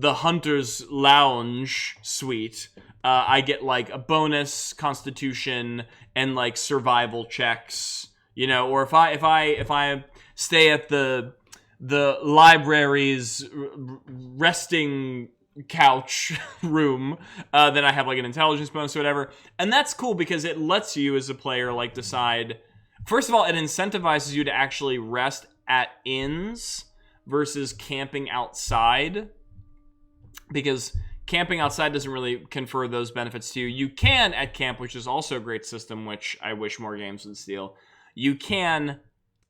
Hunter's Lounge suite, I get like a bonus constitution and like survival checks, or if I stay at the library's resting couch room, then I have like an intelligence bonus or whatever. And that's cool because it lets you as a player like decide, first of all, it incentivizes you to actually rest at inns versus camping outside, because camping outside doesn't really confer those benefits to you. You can at camp, which is also a great system, which I wish more games would steal. You can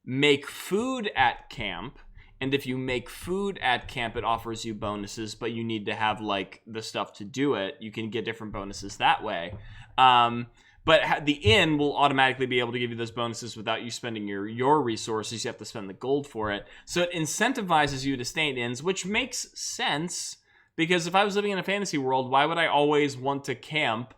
make food at camp, and if you make food at camp, it offers you bonuses, but you need to have like the stuff to do it. You can get different bonuses that way. But the inn will automatically be able to give you those bonuses without you spending your resources. You have to spend the gold for it. So it incentivizes you to stay in inns, which makes sense, because if I was living in a fantasy world, why would I always want to camp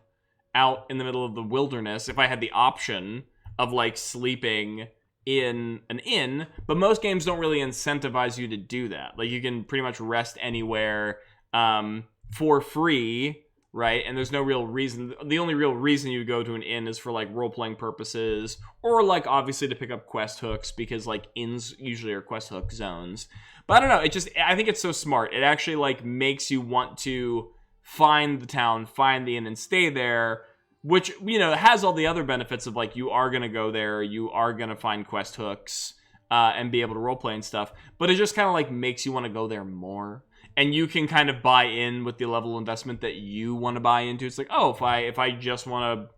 out in the middle of the wilderness if I had the option of like sleeping in an inn? But most games don't really incentivize you to do that. Like you can pretty much rest anywhere for free, right? And there's no real reason. The only real reason you go to an inn is for like role-playing purposes, or like obviously to pick up quest hooks, because like inns usually are quest hook zones. But I don't know, I think it's so smart. It actually like makes you want to find the town, find the inn, and stay there, which, has all the other benefits of like, you are going to go there, you are going to find quest hooks, and be able to roleplay and stuff. But it just kind of like makes you want to go there more. And you can kind of buy in with the level of investment that you want to buy into. It's like, oh, if I just want to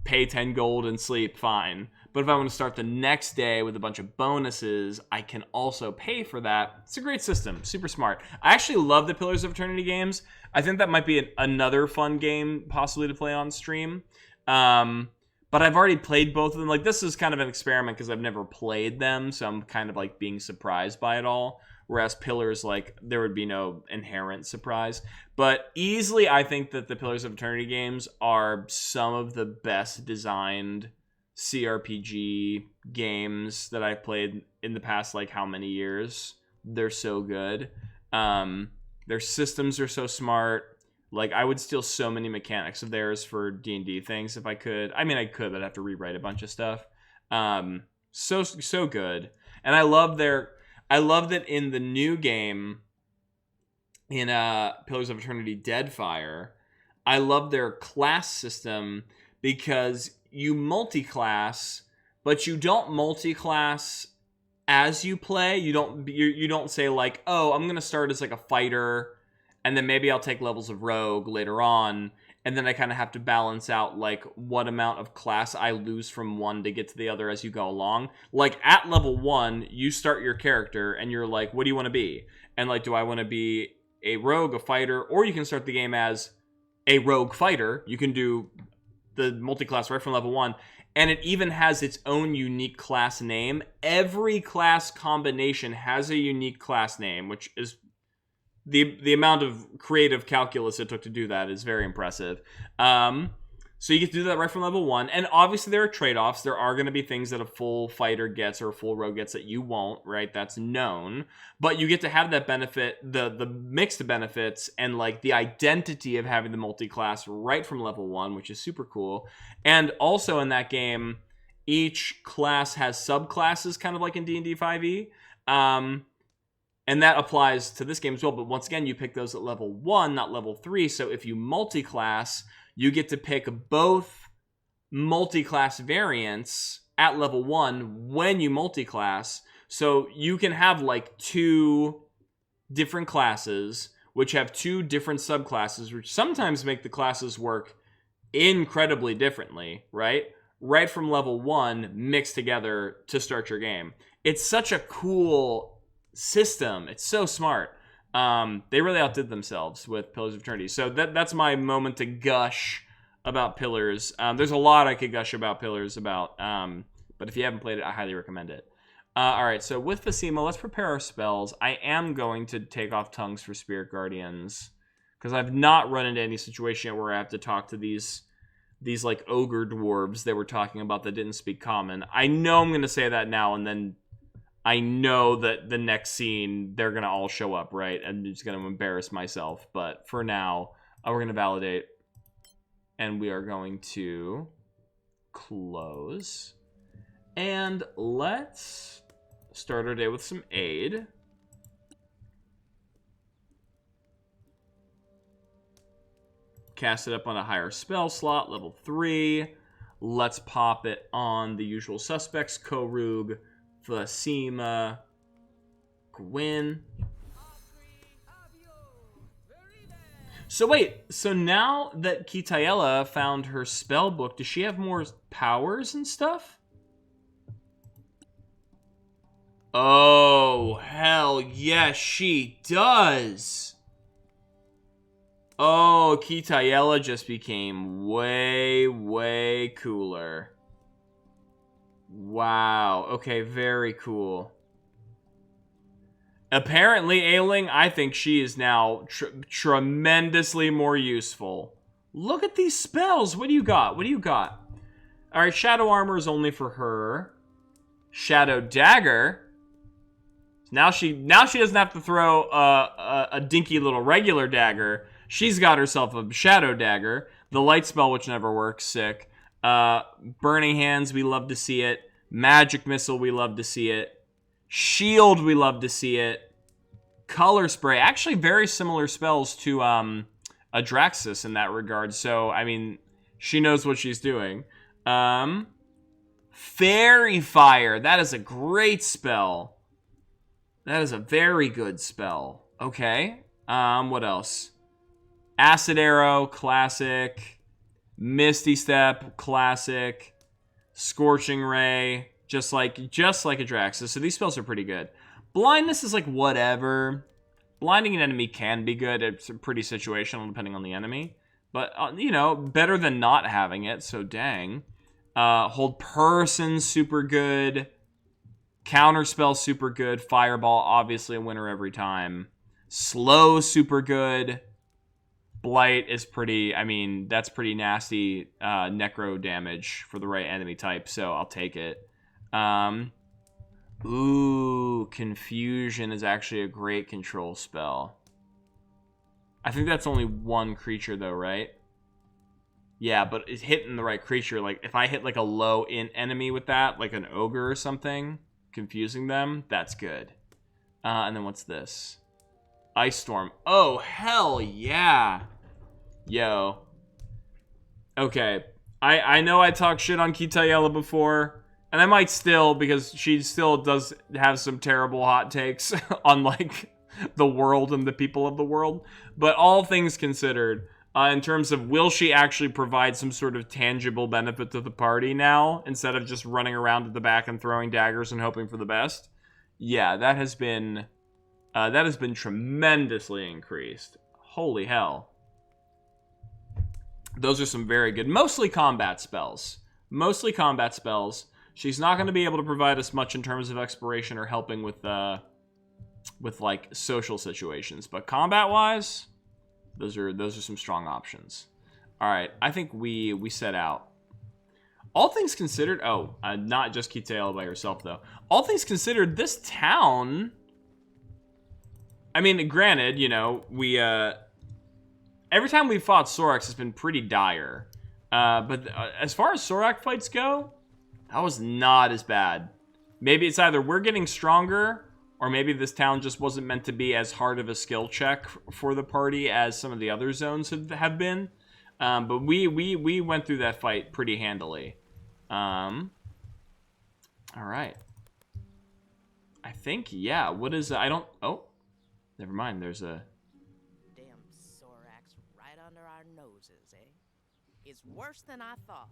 pay 10 gold and sleep, fine. But if I want to start the next day with a bunch of bonuses, I can also pay for that. It's a great system. Super smart. I actually love the Pillars of Eternity games. I think that might be another fun game possibly to play on stream. But I've already played both of them. Like, this is kind of an experiment because I've never played them, so I'm kind of like being surprised by it all. Whereas Pillars, like, there would be no inherent surprise. But easily, I think that the Pillars of Eternity games are some of the best designed CRPG games that I've played in the past, like, how many years? they're so good. Their systems are so smart. Like, I would steal so many mechanics of theirs for D&D things if I could. I mean, I could, but I'd have to rewrite a bunch of stuff. So good. And I love that in the new game, in Pillars of Eternity Deadfire, I love their class system because you multi-class, but you don't multi-class as you play. You don't say like, oh, I'm gonna start as like a fighter, and then maybe I'll take levels of rogue later on, and then I kind of have to balance out like what amount of class I lose from one to get to the other as you go along. Like at level 1, you start your character and you're like, what do you want to be? And like, do I want to be a rogue, a fighter, or you can start the game as a rogue fighter. You can do the multi-class right from level 1. And it even has its own unique class name. Every class combination has a unique class name, which is the amount of creative calculus it took to do that is very impressive. So you get to do that right from level 1. And obviously there are trade-offs. There are going to be things that a full fighter gets or a full rogue gets that you won't, right? That's known. But you get to have that benefit, the mixed benefits, and like the identity of having the multi-class right from level 1, which is super cool. And also in that game, each class has subclasses, kind of like in D&D 5e. And that applies to this game as well. But once again, you pick those at level 1, not level 3. So if you multi-class, you get to pick both multi-class variants at level 1 when you multi-class. So you can have like 2 different classes, which have 2 different subclasses, which sometimes make the classes work incredibly differently, right? Right from level 1 mixed together to start your game. It's such a cool system. It's so smart. They really outdid themselves with Pillars of Eternity. So that's my moment to gush about Pillars. There's a lot I could gush about Pillars about, but if you haven't played it, I highly recommend it. All right, so with Facima, let's prepare our spells. I am going to take off Tongues for Spirit Guardians, because I've not run into any situation yet where I have to talk to these like ogre dwarves they were talking about that didn't speak common. I know I'm going to say that now, and then I know that the next scene, they're going to all show up, right? I'm just going to embarrass myself. But for now, we're going to validate. And we are going to close. And let's start our day with some aid. Cast it up on a higher spell slot, level 3. Let's pop it on the usual suspects, Korug, Facima, Gwyn. So wait, so now that Kitayella found her spell book, does she have more powers and stuff? Oh, hell yes, she does. Oh, Kitayella just became way, way cooler. Wow. Okay, very cool. Apparently, Ailing, I think she is now tremendously more useful. Look at these spells. What do you got? What do you got? All right, Shadow Armor is only for her. Shadow Dagger. Now she doesn't have to throw a dinky little regular dagger. She's got herself a Shadow Dagger. The light spell, which never works, sick. Burning Hands, we love to see it. Magic Missile, we love to see it. Shield, we love to see it. Color Spray, actually very similar spells to Adraxis in that regard. So, I mean, she knows what she's doing. Fairy Fire, that is a great spell. That is a very good spell. Okay. What else? Acid Arrow, classic. Misty Step, classic. Scorching Ray, just like Adraxis. So these spells are pretty good. Blindness is like whatever. Blinding an enemy can be good. It's pretty situational depending on the enemy. But, you know, better than not having it, so dang. Hold Person, super good. Counterspell, super good. Fireball, obviously a winner every time. Slow, super good. Blight is pretty, I mean, that's pretty nasty necro damage for the right enemy type, so I'll take it. Ooh, Confusion is actually a great control spell. I think that's only one creature though, right? Yeah, but it's hitting the right creature. Like, if I hit like a low enemy with that, like an ogre or something, confusing them, that's good. And then what's this? Ice Storm. Oh, hell yeah. Yo. Okay. I know I talked shit on Kitayela before, and I might still, because she still does have some terrible hot takes on, like, the world and the people of the world. But all things considered, in terms of will she actually provide some sort of tangible benefit to the party now, instead of just running around at the back and throwing daggers and hoping for the best? Yeah, that has been tremendously increased. Holy hell. Those are some very good, mostly combat spells. Mostly combat spells. She's not going to be able to provide us much in terms of exploration or helping with like social situations, but combat-wise, those are some strong options. All right, I think we set out. All things considered, not just Kitayela by herself though. All things considered, this town. I mean, granted, you know, we every time we've fought Sorax has been pretty dire. But as far as Sorak fights go, that was not as bad. Maybe it's either we're getting stronger, or maybe this town just wasn't meant to be as hard of a skill check for the party as some of the other zones have been. But we went through that fight pretty handily. All right. I think, yeah, what is... Oh, never mind, there's a... Damn Sorax right under our noses, eh? It's worse than I thought.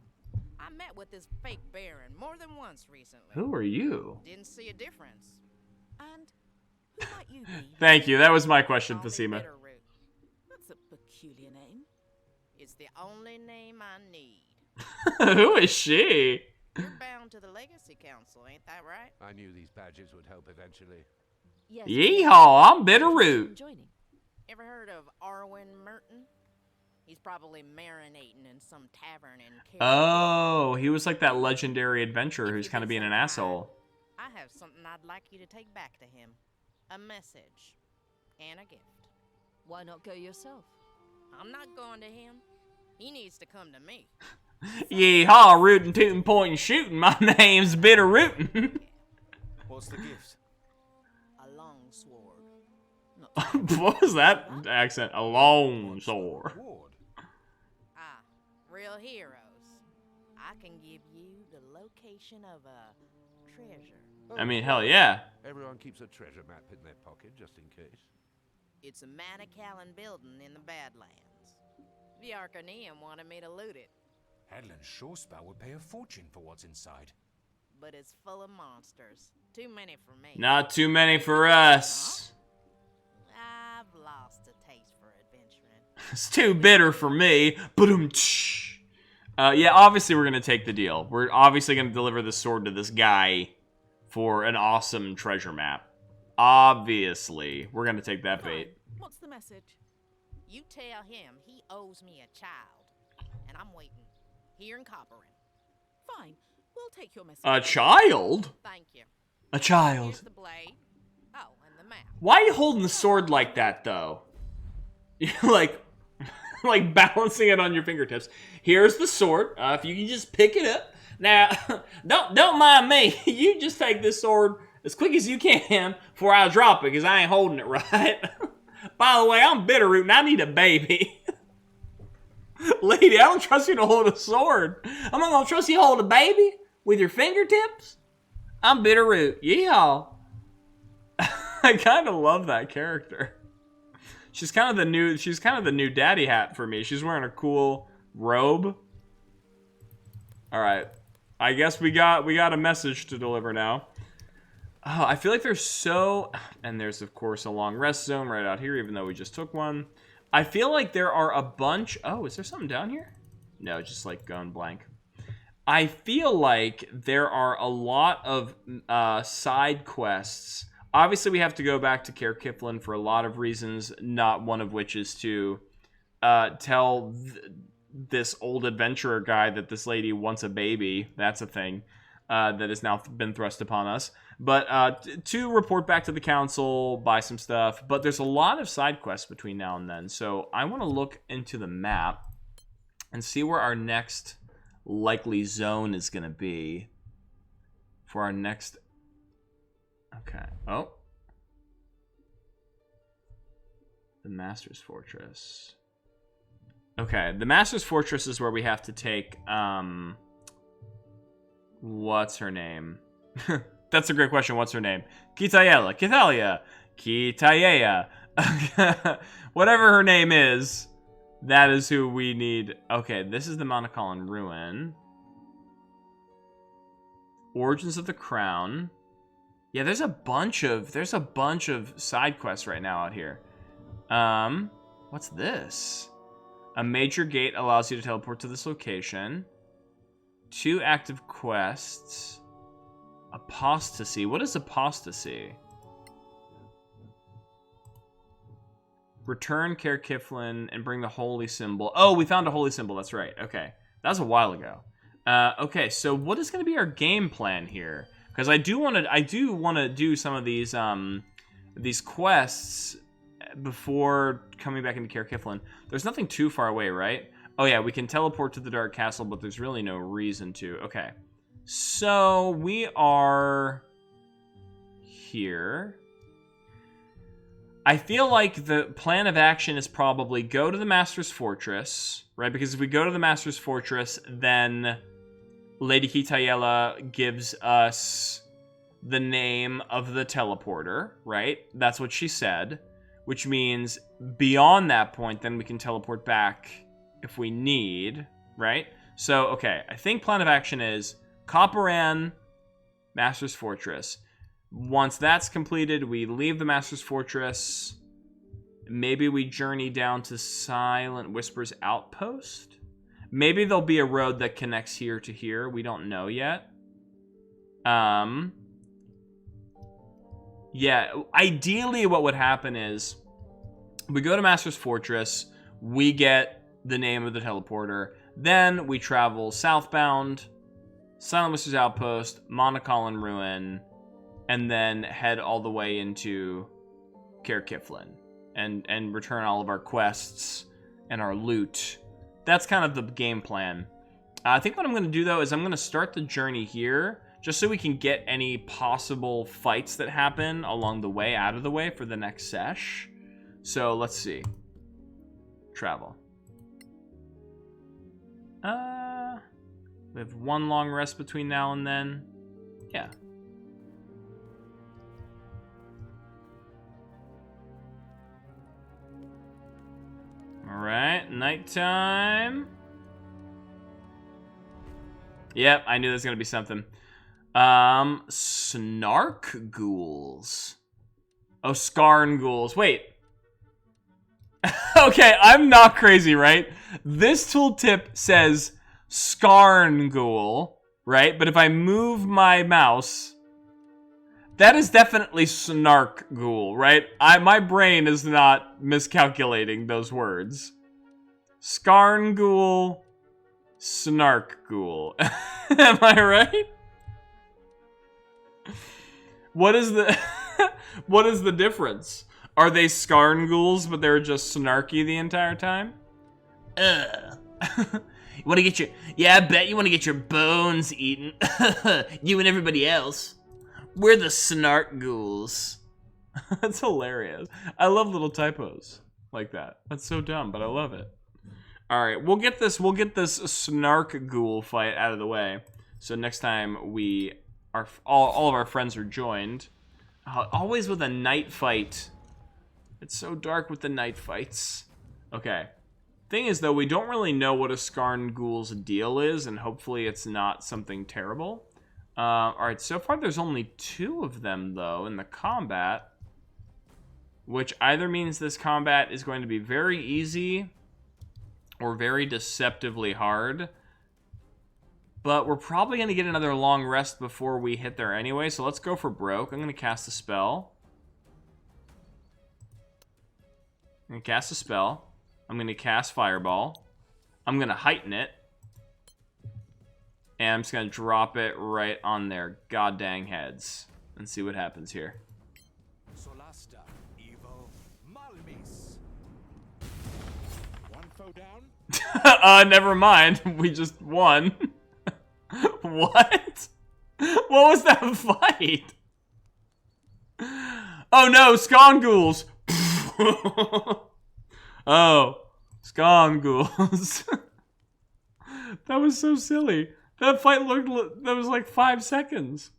I met with this fake Baron more than once recently. Who are you? Didn't see a difference. And who might you be? Thank you, that was my question, Fasima. That's a peculiar name. It's the only name I need. Who is she? You're bound to the Legacy Council, ain't that right? I knew these badges would help eventually. Yes. Yeehaw, I'm Bitterroot. Ever heard of Arwin Merton? He's probably marinating in some tavern in Carolina. Oh, he was like that legendary adventurer who's kind of being an asshole. I have something I'd like you to take back to him. A message. And a gift. Why not go yourself? I'm not going to him. He needs to come to me. Yeehaw, rootin', tootin', pointin', shootin'. My name's Bitterrootin'. What's the gift? A long sword. What was that accent? A long sword. Ah, real heroes. I can give you the location of a treasure. I mean, hell yeah. Everyone keeps a treasure map in their pocket, just in case. It's a Manicalan building in the Badlands. The Arcaneum wanted me to loot it. Hadlan's Shorespell would pay a fortune for what's inside. But it's full of monsters. Too many for me. Not too many for us. I've lost a taste for adventuring. It's too bitter for me. Yeah, obviously we're going to take the deal. We're obviously going to deliver the sword to this guy for an awesome treasure map. Obviously. We're going to take that bait. What's the message? You tell him he owes me a child. And I'm waiting. Here in Copperin. Fine. We'll take your message. A child? Thank you. A child. Here's the blade. Oh, and the map. Why are you holding the sword like that, though? You're like balancing it on your fingertips. Here's the sword. If you can just pick it up. Now, don't mind me. You just take this sword as quick as you can before I drop it, because I ain't holding it right. By the way, I'm Bitterroot and I need a baby. Lady, I don't trust you to hold a sword. I'm not gonna trust you to hold a baby with your fingertips. I'm Bitterroot. Yeehaw. I kind of love that character. She's kind of the new daddy hat for me. She's wearing a cool robe. All right. I guess we got a message to deliver now. Oh, I feel like and there's of course a long rest zone right out here, even though we just took one. I feel like there are a bunch... Oh, is there something down here? No, just like going blank. I feel like there are a lot of side quests. Obviously, we have to go back to Caer Kiflin for a lot of reasons, not one of which is to tell this old adventurer guy that this lady wants a baby. That's a thing that has now been thrust upon us. But to report back to the council, buy some stuff. But there's a lot of side quests between now and then. So I want to look into the map and see where our next likely zone is going to be for our next... Okay. Oh. The Master's Fortress. Okay, the Master's Fortress is where we have to take, what's her name? That's a great question. What's her name? Kitayela. Whatever her name is, that is who we need. Okay, this is the Monocolin Ruin. Origins of the Crown. Yeah, there's a bunch of side quests right now out here. What's this? A major gate allows you to teleport to this location. 2 active quests. Apostasy. What is apostasy? Return Caer Kiflin and bring the holy symbol. Oh, we found a holy symbol. That's right. Okay. That was a while ago. Okay, so what is going to be our game plan here? Because I do want to do some of these quests before coming back into Caer Kiflin. There's nothing too far away, right? Oh yeah, we can teleport to the Dark Castle, but there's really no reason to. Okay. So we are here. I feel like the plan of action is probably go to the Master's Fortress, right? Because if we go to the Master's Fortress, then Lady Kitayela gives us the name of the teleporter, right? That's what she said, which means beyond that point, then we can teleport back if we need, right? So, okay, I think plan of action is Copperan, Master's Fortress. Once that's completed, we leave the Master's Fortress. Maybe we journey down to Silent Whisper's Outpost. Maybe there'll be a road that connects here to here. We don't know yet. Yeah, ideally what would happen is we go to Master's Fortress, we get the name of the teleporter, then we travel southbound, Silent Whisper's Outpost, Monocolin Ruin, and then head all the way into Caer Kiflin and return all of our quests and our loot. That's kind of the game plan. I think what I'm going to do, though, is I'm going to start the journey here just so we can get any possible fights that happen along the way out of the way for the next sesh. So let's see. Travel. We have one long rest between now and then. Yeah. Alright, nighttime. Yep, I knew there was gonna be something. Snark Ghouls. Oh, Skarn Ghouls. Wait. Okay, I'm not crazy, right? This tooltip says Skarn Ghoul, right? But if I move my mouse, that is definitely Snark Ghoul, right? My brain is not miscalculating those words. Skarn Ghoul, Snark Ghoul. Am I right? What is the what is the difference? Are they Skarn Ghouls, but they're just snarky the entire time? You want to get your... Yeah, I bet you want to get your bones eaten. You and everybody else. We're the Snark Ghouls. That's hilarious. I love little typos like that. That's so dumb, but I love it. All right, we'll get this Snark Ghoul fight out of the way. So next time we are all of our friends are joined. Always with a night fight. It's so dark with the night fights. Okay. Thing is, though, we don't really know what a Skarn Ghoul's deal is, and hopefully it's not something terrible. Alright, so far there's only 2 of them, though, in the combat. Which either means this combat is going to be very easy or very deceptively hard. But we're probably going to get another long rest before we hit there anyway, so let's go for broke. I'm going to cast a spell. I'm going to cast a spell. I'm going to cast Fireball. I'm going to heighten it. And I'm just going to drop it right on their god dang heads. and see what happens here. Solasta, evil, Malmis. One foe down. Never mind. We just won. What? What was that fight? Oh no, Snark Ghouls. Oh, Snark Ghouls. That was so silly. That fight that was like 5 seconds.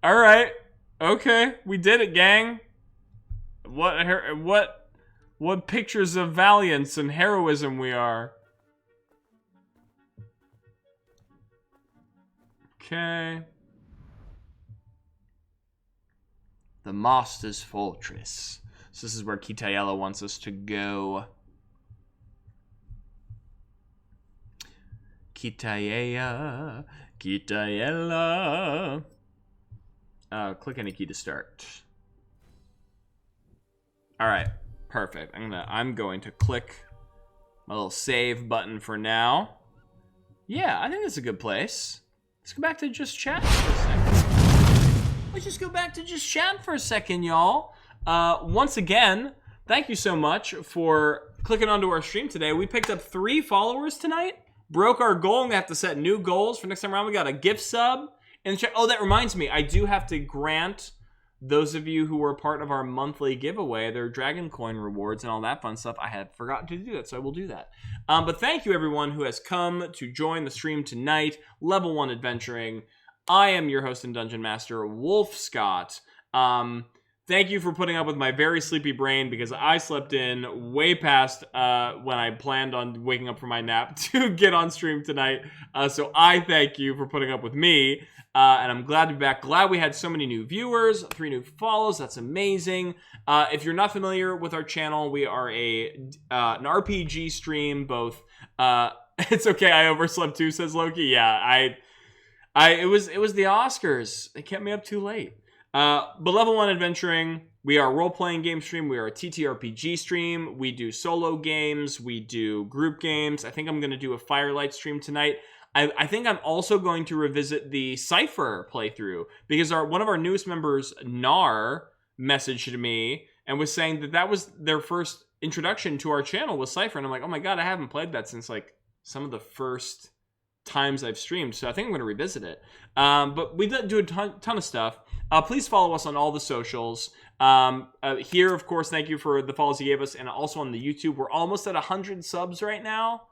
All right. Okay, we did it, gang. What pictures of valiance and heroism we are. Okay. The Master's Fortress. So this is where Kitayella wants us to go. Kitayella. Click any key to start. Alright, perfect. I'm going to click my little save button for now. Yeah, I think that's a good place. Let's go back to just chat for a second. Let's just go back to just chat for a second, y'all. Once again, thank you so much for clicking onto our stream today. We picked up 3 followers tonight. Broke our goal, and we have to set new goals for next time around. We got a gift sub in the chat. Oh, that reminds me. I do have to grant those of you who were part of our monthly giveaway their Dragon Coin rewards and all that fun stuff. I had forgotten to do that, so I will do that. But thank you, everyone who has come to join the stream tonight. Level 1 Adventuring. I am your host and Dungeon Master, Wolfe Scott. Thank you for putting up with my very sleepy brain because I slept in way past when I planned on waking up from my nap to get on stream tonight. So I thank you for putting up with me. And I'm glad to be back. Glad we had so many new viewers, 3 new follows. That's amazing. If you're not familiar with our channel, we are an RPG stream. Both. It's okay. I overslept too, says Loki. Yeah, it was the Oscars. They kept me up too late. But Level 1 Adventuring, we are a role-playing game stream. We are a TTRPG stream. We do solo games. We do group games. I think I'm going to do a Firelight stream tonight. I think I'm also going to revisit the Cypher playthrough because one of our newest members, Nar, messaged me and was saying that was their first introduction to our channel with Cypher. And I'm like, oh my god, I haven't played that since like some of the first times I've streamed. So I think I'm going to revisit it. But we do a ton of stuff. Please follow us on all the socials. Here, of course, thank you for the follows you gave us, and also on the YouTube. We're almost at 100 subs right now,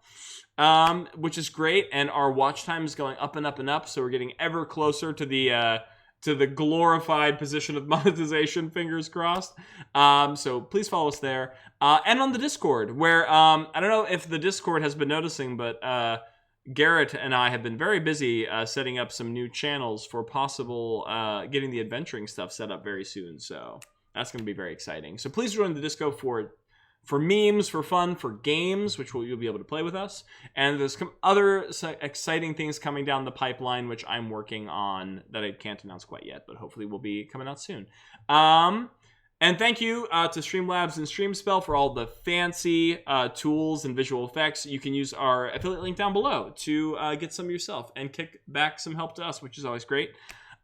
which is great, and our watch time is going up and up and up, so we're getting ever closer to the glorified position of monetization, fingers crossed. So please follow us there. And on the Discord, where, I don't know if the Discord has been noticing, but Garrett and I have been very busy setting up some new channels for possible getting the adventuring stuff set up very soon. So that's going to be very exciting. So please join the Disco for memes, for fun, for games, which you'll be able to play with us. And there's other exciting things coming down the pipeline, which I'm working on that I can't announce quite yet, but hopefully will be coming out soon. And thank you to StreamLabs and StreamSpell for all the fancy tools and visual effects. You can use our affiliate link down below to get some yourself and kick back some help to us, which is always great.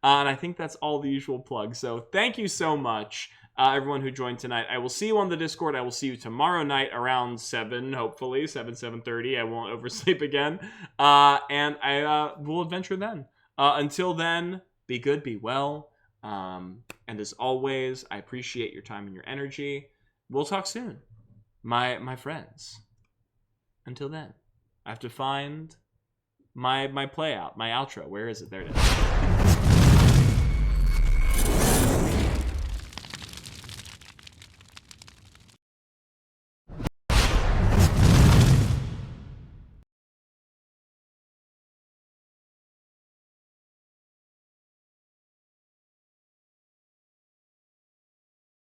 And I think that's all the usual plugs. So thank you so much, everyone who joined tonight. I will see you on the Discord. I will see you tomorrow night around 7, hopefully, 7:30. I won't oversleep again. And I will adventure then. Until then, be good, be well. And as always, I appreciate your time and your energy. We'll talk soon, my friends. Until then, I have to find my play out, my outro. Where is it? There it is.